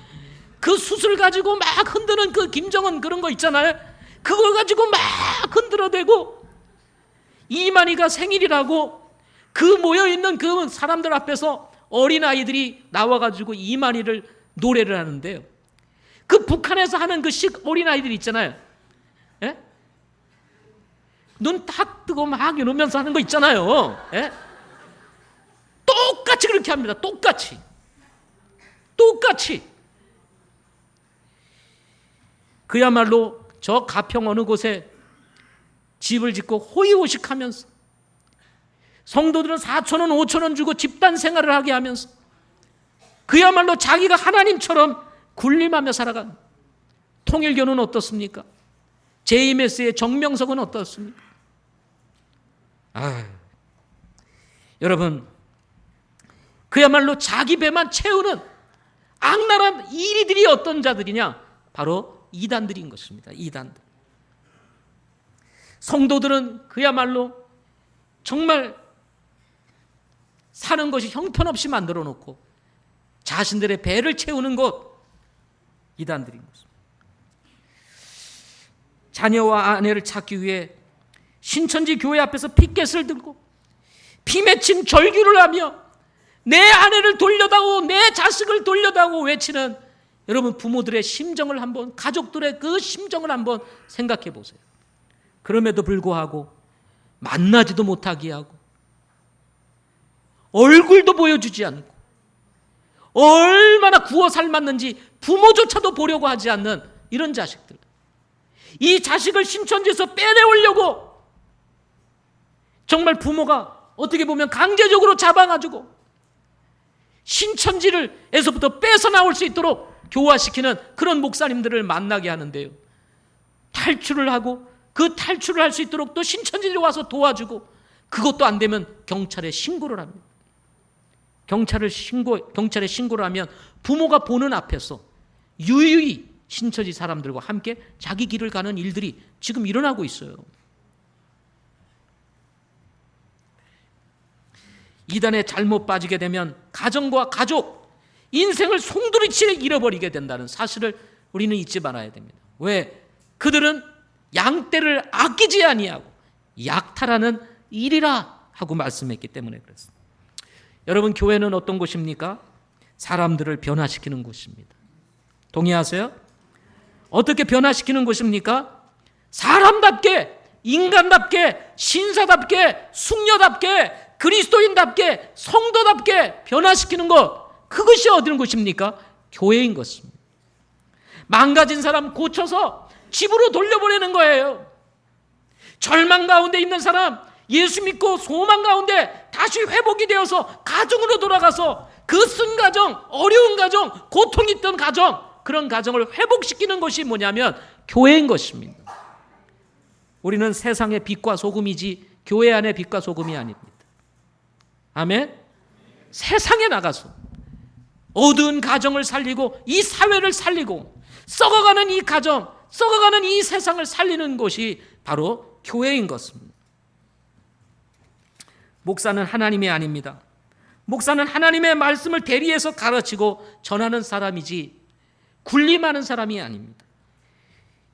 그 숯을 가지고 막 흔드는 그 김정은 그런 거 있잖아요. 그걸 가지고 막 흔들어대고, 이만희가 생일이라고 그 모여있는 그 사람들 앞에서 어린아이들이 나와가지고 이만희를 노래를 하는데요, 그 북한에서 하는 그 어린아이들 있잖아요. 예? 눈 딱 뜨고 막 이러면서 하는 거 있잖아요. 예? 똑같이 그렇게 합니다. 똑같이. 그야말로 저 가평 어느 곳에 집을 짓고 호의호식하면서 성도들은 4,000원, 5,000원 주고 집단 생활을 하게 하면서 그야말로 자기가 하나님처럼 군림하며 살아간. 통일교는 어떻습니까? JMS의 정명석은 어떻습니까? 여러분, 그야말로 자기 배만 채우는 악랄한 이리들이 어떤 자들이냐? 바로 이단들인 것입니다. 이단들. 성도들은 그야말로 정말 사는 것이 형편없이 만들어 놓고 자신들의 배를 채우는 것, 이단들인 것입니다. 자녀와 아내를 찾기 위해 신천지 교회 앞에서 피켓을 들고 피 맺힌 절규를 하며 내 아내를 돌려다오, 내 자식을 돌려다오 외치는 여러분 부모들의 심정을 한번, 가족들의 그 심정을 한번 생각해 보세요. 그럼에도 불구하고 만나지도 못하게 하고 얼굴도 보여주지 않고 얼마나 구워 삶았는지 부모조차도 보려고 하지 않는 이런 자식들, 이 자식을 신천지에서 빼내오려고 정말 부모가 어떻게 보면 강제적으로 잡아가지고 신천지에서부터 뺏어 나올 수 있도록 교화시키는 그런 목사님들을 만나게 하는데요, 탈출을 하고 그 탈출을 할 수 있도록 또 신천지에 와서 도와주고, 그것도 안 되면 경찰에 신고를 합니다. 경찰에 신고를 하면 부모가 보는 앞에서 유유히 신천지 사람들과 함께 자기 길을 가는 일들이 지금 일어나고 있어요. 이단에 잘못 빠지게 되면 가정과 가족, 인생을 송두리째 잃어버리게 된다는 사실을 우리는 잊지 말아야 됩니다. 왜? 그들은 양떼를 아끼지 아니하고 약탈하는 일이라 하고 말씀했기 때문에 그렇습니다. 여러분, 교회는 어떤 곳입니까? 사람들을 변화시키는 곳입니다. 동의하세요? 어떻게 변화시키는 곳입니까? 사람답게, 인간답게, 신사답게, 숙녀답게, 그리스도인답게, 성도답게 변화시키는 것, 그것이 어디는 곳입니까? 교회인 것입니다. 망가진 사람 고쳐서 집으로 돌려보내는 거예요. 절망 가운데 있는 사람, 예수 믿고 소망 가운데 다시 회복이 되어서 가정으로 돌아가서 그 쓴 가정, 어려운 가정, 고통이 있던 가정, 그런 가정을 회복시키는 것이 뭐냐면 교회인 것입니다. 우리는 세상의 빛과 소금이지 교회 안의 빛과 소금이 아닙니다. 아멘? 세상에 나가서 어두운 가정을 살리고 이 사회를 살리고 썩어가는 이 가정, 썩어가는 이 세상을 살리는 곳이 바로 교회인 것입니다. 목사는 하나님이 아닙니다. 목사는 하나님의 말씀을 대리해서 가르치고 전하는 사람이지 군림하는 사람이 아닙니다.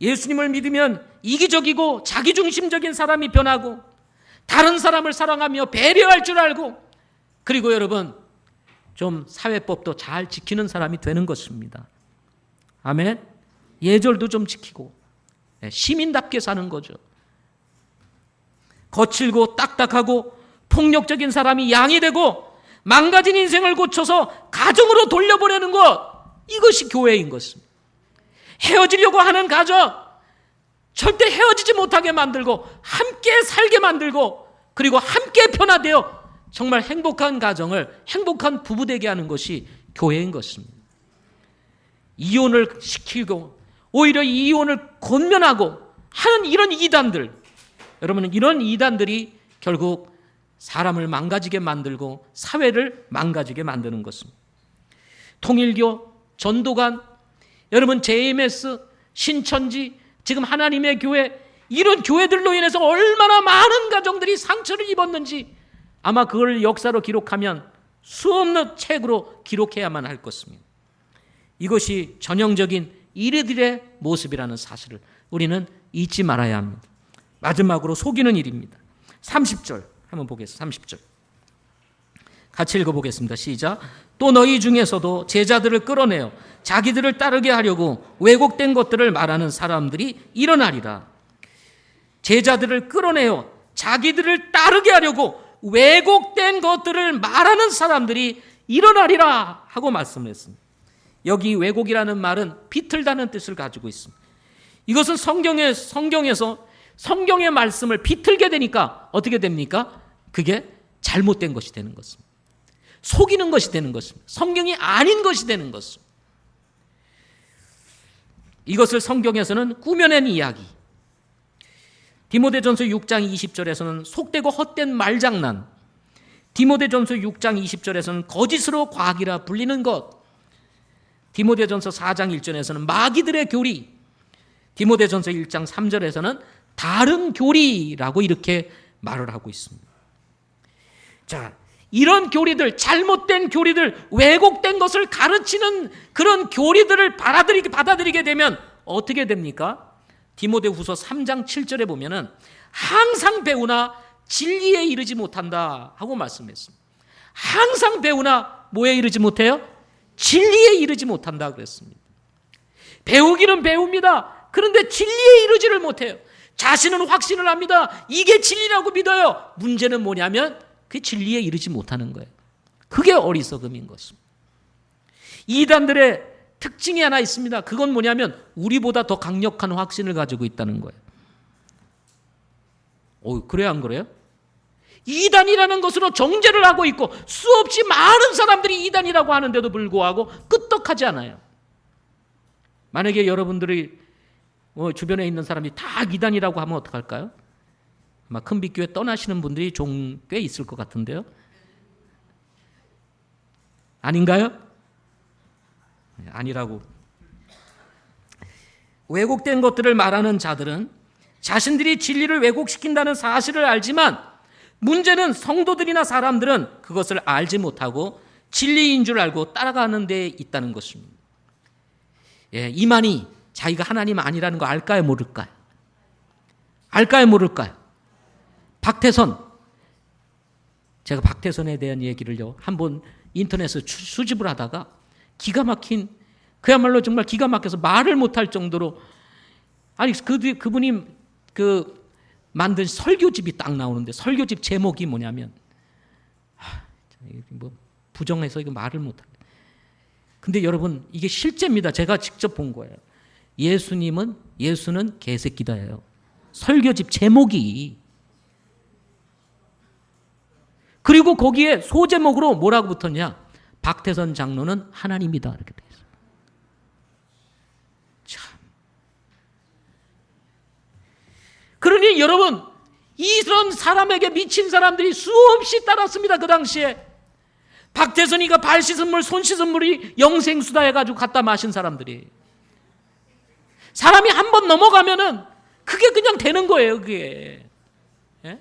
예수님을 믿으면 이기적이고 자기중심적인 사람이 변하고 다른 사람을 사랑하며 배려할 줄 알고, 그리고 여러분 좀 사회법도 잘 지키는 사람이 되는 것입니다. 아멘? 예절도 좀 지키고 시민답게 사는 거죠. 거칠고 딱딱하고 폭력적인 사람이 양이 되고 망가진 인생을 고쳐서 가정으로 돌려보내는 것, 이것이 교회인 것입니다. 헤어지려고 하는 가정, 절대 헤어지지 못하게 만들고 함께 살게 만들고 그리고 함께 변화되어 정말 행복한 가정을, 행복한 부부 되게 하는 것이 교회인 것입니다. 이혼을 시키고 오히려 이혼을 권면하고 하는 이런 이단들, 여러분은 이런 이단들이 결국 사람을 망가지게 만들고 사회를 망가지게 만드는 것입니다. 통일교, 전도관, 여러분 JMS, 신천지, 지금 하나님의 교회, 이런 교회들로 인해서 얼마나 많은 가정들이 상처를 입었는지 아마 그걸 역사로 기록하면 수없는 책으로 기록해야만 할 것입니다. 이것이 전형적인 이리들의 모습이라는 사실을 우리는 잊지 말아야 합니다. 마지막으로 속이는 일입니다. 30절 한번 보겠습니다. 30절 같이 읽어보겠습니다. 시작. 또 너희 중에서도 제자들을 끌어내어 자기들을 따르게 하려고 왜곡된 것들을 말하는 사람들이 일어나리라. 제자들을 끌어내어 자기들을 따르게 하려고 왜곡된 것들을 말하는 사람들이 일어나리라 하고 말씀을 했습니다. 여기 왜곡이라는 말은 비틀다는 뜻을 가지고 있습니다. 이것은 성경에서 성경의 말씀을 비틀게 되니까 어떻게 됩니까? 그게 잘못된 것이 되는 것입니다. 속이는 것이 되는 것입니다. 성경이 아닌 것이 되는 것입니다. 이것을 성경에서는 꾸며낸 이야기, 디모데전서 6장 20절에서는 속되고 헛된 말장난, 디모데전서 6장 20절에서는 거짓으로 과학이라 불리는 것, 디모데전서 4장 1절에서는 마귀들의 교리, 디모데전서 1장 3절에서는 다른 교리라고 이렇게 말을 하고 있습니다. 자, 이런 교리들, 잘못된 교리들, 왜곡된 것을 가르치는 그런 교리들을 받아들이게 되면 어떻게 됩니까? 디모데후서 3장 7절에 보면은 항상 배우나 진리에 이르지 못한다 하고 말씀했습니다. 항상 배우나 뭐에 이르지 못해요? 진리에 이르지 못한다 그랬습니다. 배우기는 배웁니다. 그런데 진리에 이르지를 못해요. 자신은 확신을 합니다. 이게 진리라고 믿어요. 문제는 뭐냐면 그 진리에 이르지 못하는 거예요. 그게 어리석음인 것입니다. 이단들의 특징이 하나 있습니다. 그건 뭐냐면 우리보다 더 강력한 확신을 가지고 있다는 거예요. 그래요, 안 그래요? 이단이라는 것으로 정죄를 하고 있고 수없이 많은 사람들이 이단이라고 하는데도 불구하고 끄떡하지 않아요. 만약에 여러분들이 주변에 있는 사람이 다 이단이라고 하면 어떡할까요? 아마 큰빛교회 떠나시는 분들이 좀 꽤 있을 것 같은데요. 아닌가요? 아니라고. 왜곡된 것들을 말하는 자들은 자신들이 진리를 왜곡시킨다는 사실을 알지만 문제는 성도들이나 사람들은 그것을 알지 못하고 진리인 줄 알고 따라가는 데 있다는 것입니다. 이만희 자기가 하나님 아니라는 거 알까요, 모를까요? 알까요, 모를까요? 박태선, 제가 박태선에 대한 얘기를요 한번 인터넷에서 수집을 하다가 기가 막힌, 그야말로 정말 기가 막혀서 말을 못할 정도로, 아니 그분이 만든 설교집이 딱 나오는데 설교집 제목이 뭐냐면 뭐 부정해서 이거 말을 못하네. 근데 여러분 이게 실제입니다. 제가 직접 본 거예요. 예수는 개새끼다예요. 설교집 제목이. 그리고 거기에 소제목으로 뭐라고 붙었냐? 박태선 장로는 하나님이다 이렇게 돼 있어요. 참. 그러니 여러분 이런 사람에게 미친 사람들이 수없이 따랐습니다. 그 당시에 박태선이가 발 씻은 물, 손 씻은 물이 영생수다 해가지고 갖다 마신 사람들이, 사람이 한 번 넘어가면은 그게 그냥 되는 거예요. 그게. 예?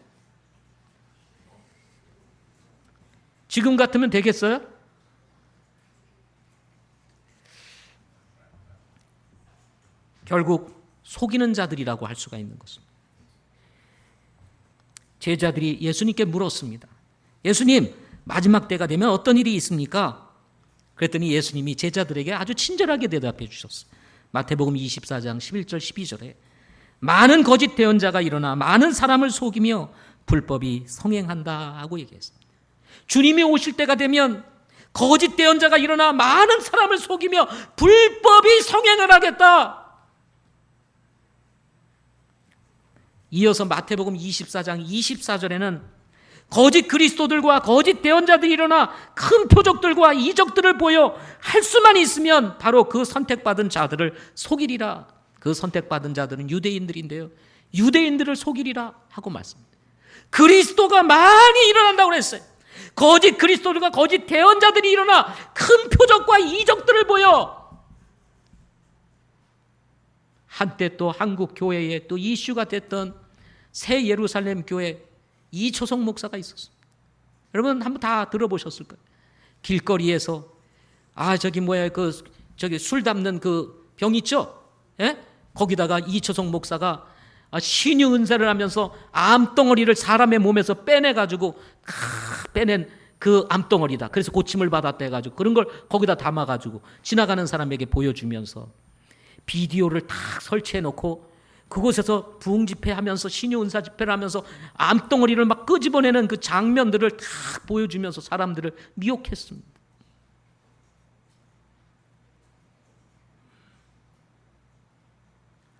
지금 같으면 되겠어요? 결국 속이는 자들이라고 할 수가 있는 것입니다. 제자들이 예수님께 물었습니다. 예수님, 마지막 때가 되면 어떤 일이 있습니까? 그랬더니 예수님이 제자들에게 아주 친절하게 대답해 주셨어요. 마태복음 24장 11절 12절에 많은 거짓 대언자가 일어나 많은 사람을 속이며 불법이 성행한다 하고 얘기했습니다. 주님이 오실 때가 되면 거짓 대언자가 일어나 많은 사람을 속이며 불법이 성행을 하겠다. 이어서 마태복음 24장 24절에는 거짓 그리스도들과 거짓 대언자들이 일어나 큰 표적들과 이적들을 보여 할 수만 있으면 바로 그 선택받은 자들을 속이리라. 그 선택받은 자들은 유대인들인데요, 유대인들을 속이리라 하고 말씀합니다. 그리스도가 많이 일어난다고 그랬어요. 거짓 그리스도들과 거짓 대언자들이 일어나 큰 표적과 이적들을 보여. 한때 또 한국 교회에 또 이슈가 됐던 새 예루살렘 교회 이초성 목사가 있었습니다. 여러분 한번 다 들어보셨을 거예요. 길거리에서 저기 술 담는 그 병 있죠? 예? 거기다가 이초성 목사가 신유 은사를 하면서 암덩어리를 사람의 몸에서 빼내가지고 빼낸 그 암덩어리다. 그래서 고침을 받았다 해가지고 그런 걸 거기다 담아가지고 지나가는 사람에게 보여주면서 비디오를 탁 설치해놓고 그곳에서 부흥 집회하면서 신유 은사 집회를 하면서 암덩어리를 막 끄집어내는 그 장면들을 탁 보여주면서 사람들을 미혹했습니다.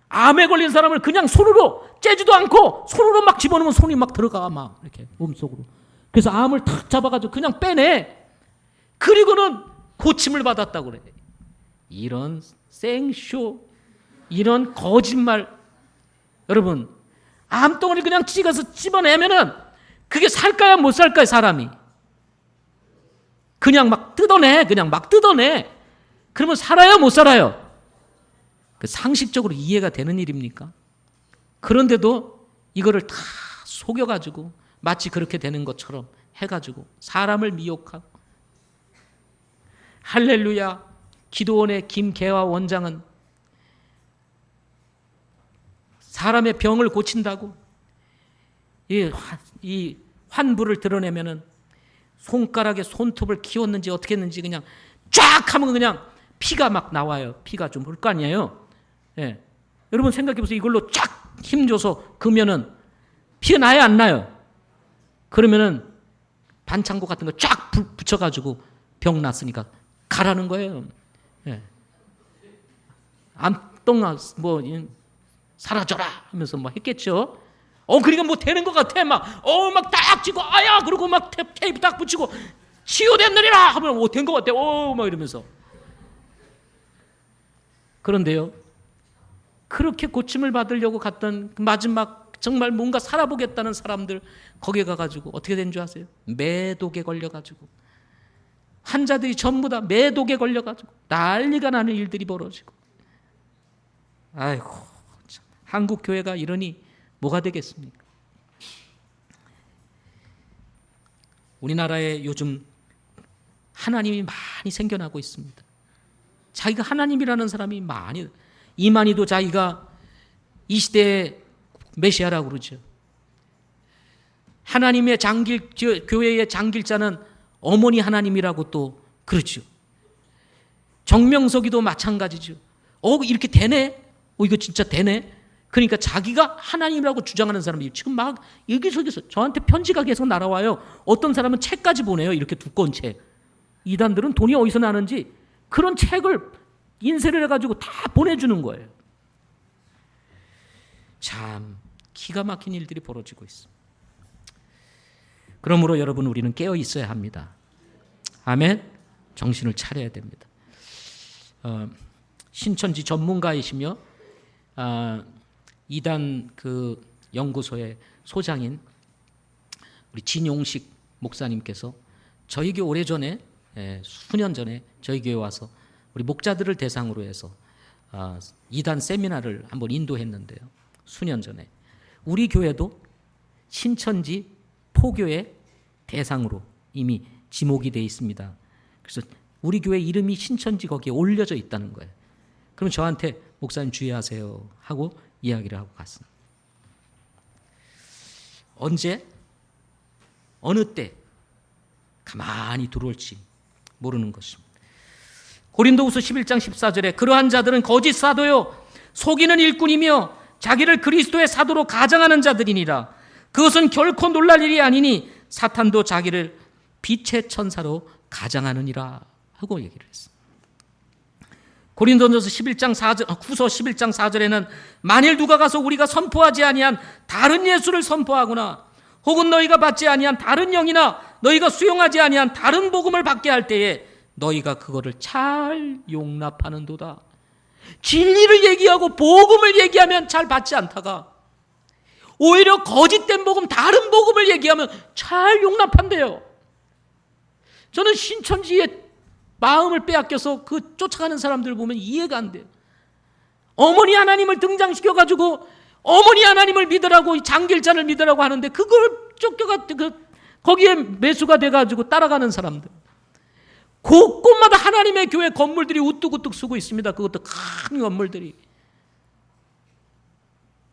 암에 걸린 사람을 그냥 손으로 째지도 않고 손으로 막 집어넣으면 손이 막 들어가 막 이렇게 몸속으로. 그래서 암을 탁 잡아가지고 그냥 빼내. 그리고는 고침을 받았다고 그래. 이런 생쇼, 이런 거짓말. 여러분, 암덩어리 그냥 찍어서 집어내면은 그게 살까요, 못 살까요, 사람이? 그냥 막 뜯어내. 그냥 막 뜯어내. 그러면 살아요? 못 살아요? 상식적으로 이해가 되는 일입니까? 그런데도 이거를 다 속여가지고 마치 그렇게 되는 것처럼 해가지고 사람을 미혹하고. 할렐루야. 기도원의 김계화 원장은 사람의 병을 고친다고 이 환부를 드러내면은 손가락에 손톱을 키웠는지 어떻게 했는지 그냥 쫙 하면 그냥 피가 막 나와요. 피가 좀 흘 거 아니에요. 예. 여러분 생각해 보세요. 이걸로 쫙 힘줘서 그면은 피가 나요, 안 나요? 그러면은 반창고 같은 거 쫙 붙여가지고 병 났으니까 가라는 거예요. 예. 암똥아 뭐 사라져라 하면서 뭐 했겠죠. 그러니까 뭐 되는 것 같아. 막 딱 찍고 아야 그러고 막 테이프 딱 붙이고 치유됐느니라 하면 된 것 같아. 막 이러면서. 그런데요, 그렇게 고침을 받으려고 갔던 마지막 정말 뭔가 살아보겠다는 사람들 거기에 가가지고 어떻게 된 줄 아세요? 매독에 걸려가지고 환자들이 전부 다 매독에 걸려가지고 난리가 나는 일들이 벌어지고. 아이고, 참. 한국 교회가 이러니 뭐가 되겠습니까? 우리나라에 요즘 하나님이 많이 생겨나고 있습니다. 자기가 하나님이라는 사람이 많이, 이만희도 자기가 이 시대의 메시아라고 그러죠. 하나님의 교회의 장길자는 어머니 하나님이라고 또 그러죠. 정명석이도 마찬가지죠. 이렇게 되네? 이거 진짜 되네? 그러니까 자기가 하나님이라고 주장하는 사람이 지금 막 여기저기서 저한테 편지가 계속 날아와요. 어떤 사람은 책까지 보내요. 이렇게 두꺼운 책. 이단들은 돈이 어디서 나는지 그런 책을 인쇄를 해가지고 다 보내주는 거예요. 참 기가 막힌 일들이 벌어지고 있습니다. 그러므로 여러분 우리는 깨어 있어야 합니다. 아멘. 정신을 차려야 됩니다. 신천지 전문가이시며 이단 그 연구소의 소장인 우리 진용식 목사님께서 저희 교회 오래전에 수년 전에 저희 교회 와서 우리 목자들을 대상으로 해서 이단 세미나를 한번 인도했는데요. 수년 전에 우리 교회도 신천지 포교의 대상으로 이미 지목이 되어 있습니다. 그래서 우리 교회 이름이 신천지 거기에 올려져 있다는 거예요. 그럼 저한테 목사님 주의하세요 하고 이야기를 하고 갔습니다. 언제 어느 때 가만히 들어올지 모르는 것입니다. 고린도후서 11장 14절에 그러한 자들은 거짓 사도요 속이는 일꾼이며 자기를 그리스도의 사도로 가장하는 자들이니라. 그것은 결코 놀랄 일이 아니니 사탄도 자기를 빛의 천사로 가장하느니라 하고 얘기를 했습니다. 고린도전서 11장 4절, 후서 11장 4절에는 만일 누가 가서 우리가 선포하지 아니한 다른 예수를 선포하거나 혹은 너희가 받지 아니한 다른 영이나 너희가 수용하지 아니한 다른 복음을 받게 할 때에 너희가 그거를 잘 용납하는도다. 진리를 얘기하고 복음을 얘기하면 잘 받지 않다가 오히려 거짓된 복음, 다른 복음을 얘기하면 잘 용납한대요. 저는 신천지의 마음을 빼앗겨서 그 쫓아가는 사람들 보면 이해가 안 돼요. 어머니 하나님을 등장시켜가지고 어머니 하나님을 믿으라고 장길자를 믿으라고 하는데 그걸 쫓겨가 거기에 매수가 돼가지고 따라가는 사람들. 곳곳마다 하나님의 교회 건물들이 우뚝우뚝 서고 있습니다. 그것도 큰 건물들이.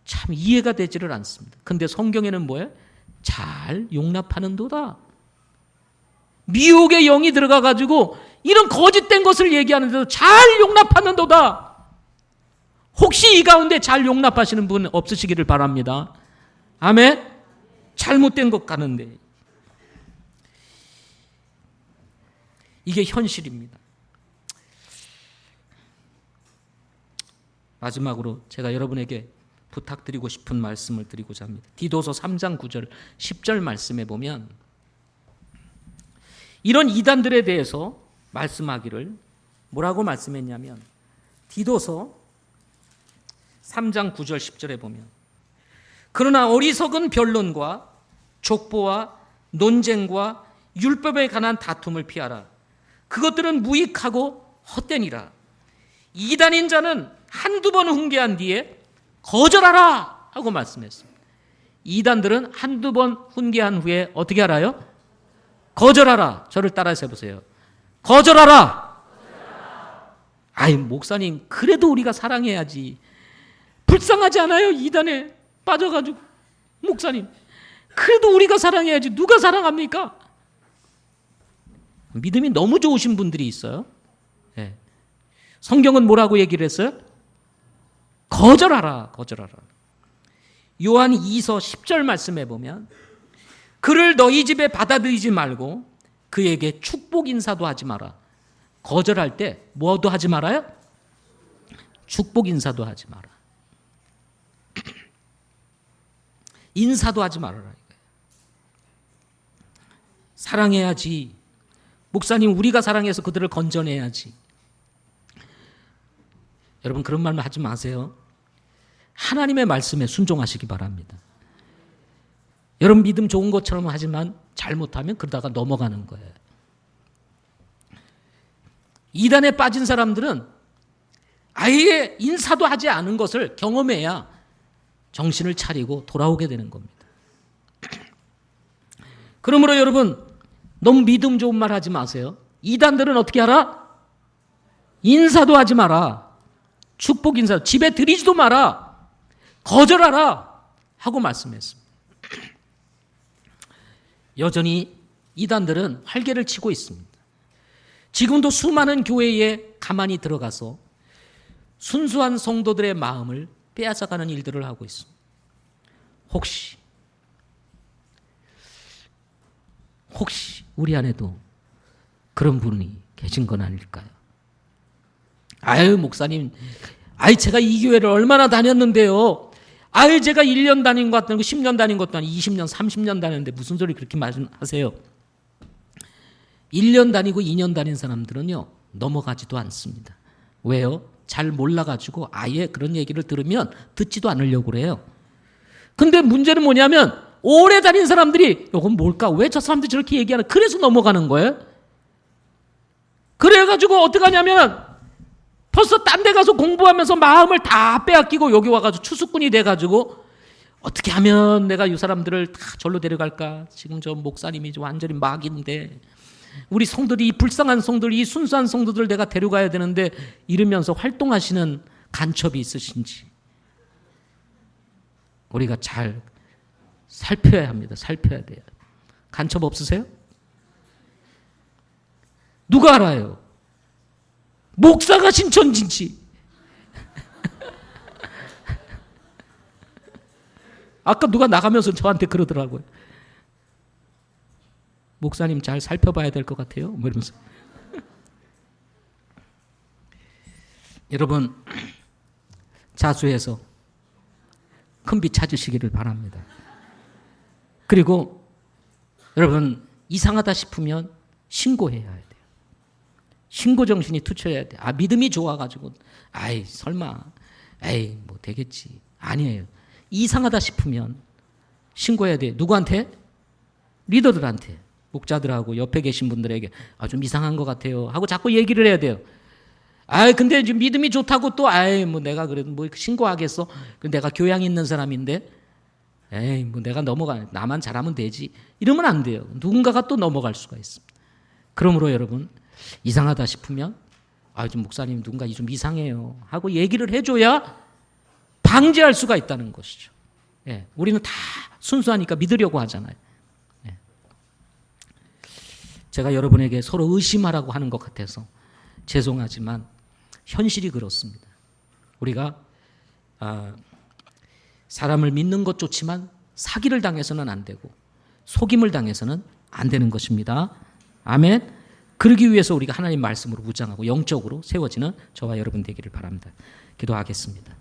참 이해가 되지를 않습니다. 근데 성경에는 뭐예요? 잘 용납하는도다. 미혹의 영이 들어가가지고 이런 거짓된 것을 얘기하는데도 잘 용납하는도다. 혹시 이 가운데 잘 용납하시는 분 없으시기를 바랍니다. 아멘. 잘못된 것 가는데 이게 현실입니다. 마지막으로 제가 여러분에게 부탁드리고 싶은 말씀을 드리고자 합니다. 디도서 3장 9절 10절 말씀에 보면 이런 이단들에 대해서 말씀하기를 뭐라고 말씀했냐면 디도서 3장 9절 10절에 보면 그러나 어리석은 변론과 족보와 논쟁과 율법에 관한 다툼을 피하라. 그것들은 무익하고 헛되니라. 이단인 자는 한두 번 훈계한 뒤에 거절하라 하고 말씀했습니다. 이단들은 한두 번 훈계한 후에 어떻게 알아요? 거절하라. 저를 따라서 해보세요. 거절하라. 아이, 목사님, 그래도 우리가 사랑해야지. 불쌍하지 않아요? 이단에 빠져가지고. 목사님, 그래도 우리가 사랑해야지. 누가 사랑합니까? 믿음이 너무 좋으신 분들이 있어요. 네. 성경은 뭐라고 얘기를 했어요? 거절하라, 거절하라. 요한 2서 10절 말씀해 보면 그를 너희 집에 받아들이지 말고 그에게 축복 인사도 하지 마라. 거절할 때 뭐도 하지 말아요? 축복 인사도 하지 마라. 인사도 하지 말아라. 사랑해야지. 목사님, 우리가 사랑해서 그들을 건져내야지. 여러분, 그런 말만 하지 마세요. 하나님의 말씀에 순종하시기 바랍니다. 여러분, 믿음 좋은 것처럼 하지만 잘못하면 그러다가 넘어가는 거예요. 이단에 빠진 사람들은 아예 인사도 하지 않은 것을 경험해야 정신을 차리고 돌아오게 되는 겁니다. 그러므로 여러분, 너무 믿음 좋은 말 하지 마세요. 이단들은 어떻게 하라? 인사도 하지 마라. 축복 인사, 집에 들이지도 마라. 거절하라 하고 말씀했습니다. 여전히 이단들은 활개를 치고 있습니다. 지금도 수많은 교회에 가만히 들어가서 순수한 성도들의 마음을 빼앗아가는 일들을 하고 있습니다. 혹시 우리 안에도 그런 분이 계신 건 아닐까요? 아유, 목사님, 제가 이 교회를 얼마나 다녔는데요. 제가 1년 다닌 것 같은 거 10년 다닌 것도 아니고 20년, 30년 다녔는데 무슨 소리 그렇게 말씀하세요? 1년 다니고 2년 다닌 사람들은요, 넘어가지도 않습니다. 왜요? 잘 몰라가지고 아예 그런 얘기를 들으면 듣지도 않으려고 그래요. 근데 문제는 뭐냐면 오래 다닌 사람들이 이건 뭘까? 왜 저 사람들이 저렇게 얘기하나? 그래서 넘어가는 거예요. 그래가지고 어떻게 하냐면 벌써 딴 데 가서 공부하면서 마음을 다 빼앗기고 여기 와가지고 추수꾼이 돼가지고 어떻게 하면 내가 이 사람들을 다 절로 데려갈까? 지금 저 목사님이 완전히 막인데 우리 성들이, 이 불쌍한 성들, 이 순수한 성도들 내가 데려가야 되는데 이러면서 활동하시는 간첩이 있으신지 우리가 잘 살펴야 합니다. 살펴야 돼요. 간첩 없으세요? 누가 알아요? 목사가 신천지인지. 아까 누가 나가면서 저한테 그러더라고요. 목사님 잘 살펴봐야 될 것 같아요. 뭐 이러면서. 여러분, 자수해서 큰 빛 찾으시기를 바랍니다. 그리고 여러분, 이상하다 싶으면 신고해야 돼요. 신고 정신이 투철해야 돼요. 믿음이 좋아가지고 설마 뭐 되겠지. 아니에요. 이상하다 싶으면 신고해야 돼요. 누구한테? 리더들한테. 목자들하고 옆에 계신 분들에게 좀 이상한 것 같아요 하고 자꾸 얘기를 해야 돼요. 근데 지금 믿음이 좋다고 또 뭐 내가 그래도 뭐 신고하겠어? 내가 교양 있는 사람인데 뭐 내가 나만 잘하면 되지. 이러면 안 돼요. 누군가가 또 넘어갈 수가 있습니다. 그러므로 여러분, 이상하다 싶으면 좀 목사님 누군가 좀 이상해요 하고 얘기를 해줘야 방지할 수가 있다는 것이죠. 우리는 다 순수하니까 믿으려고 하잖아요. 제가 여러분에게 서로 의심하라고 하는 것 같아서 죄송하지만 현실이 그렇습니다. 우리가 사람을 믿는 것 좋지만 사기를 당해서는 안 되고 속임을 당해서는 안 되는 것입니다. 아멘. 그러기 위해서 우리가 하나님 말씀으로 무장하고 영적으로 세워지는 저와 여러분 되기를 바랍니다. 기도하겠습니다.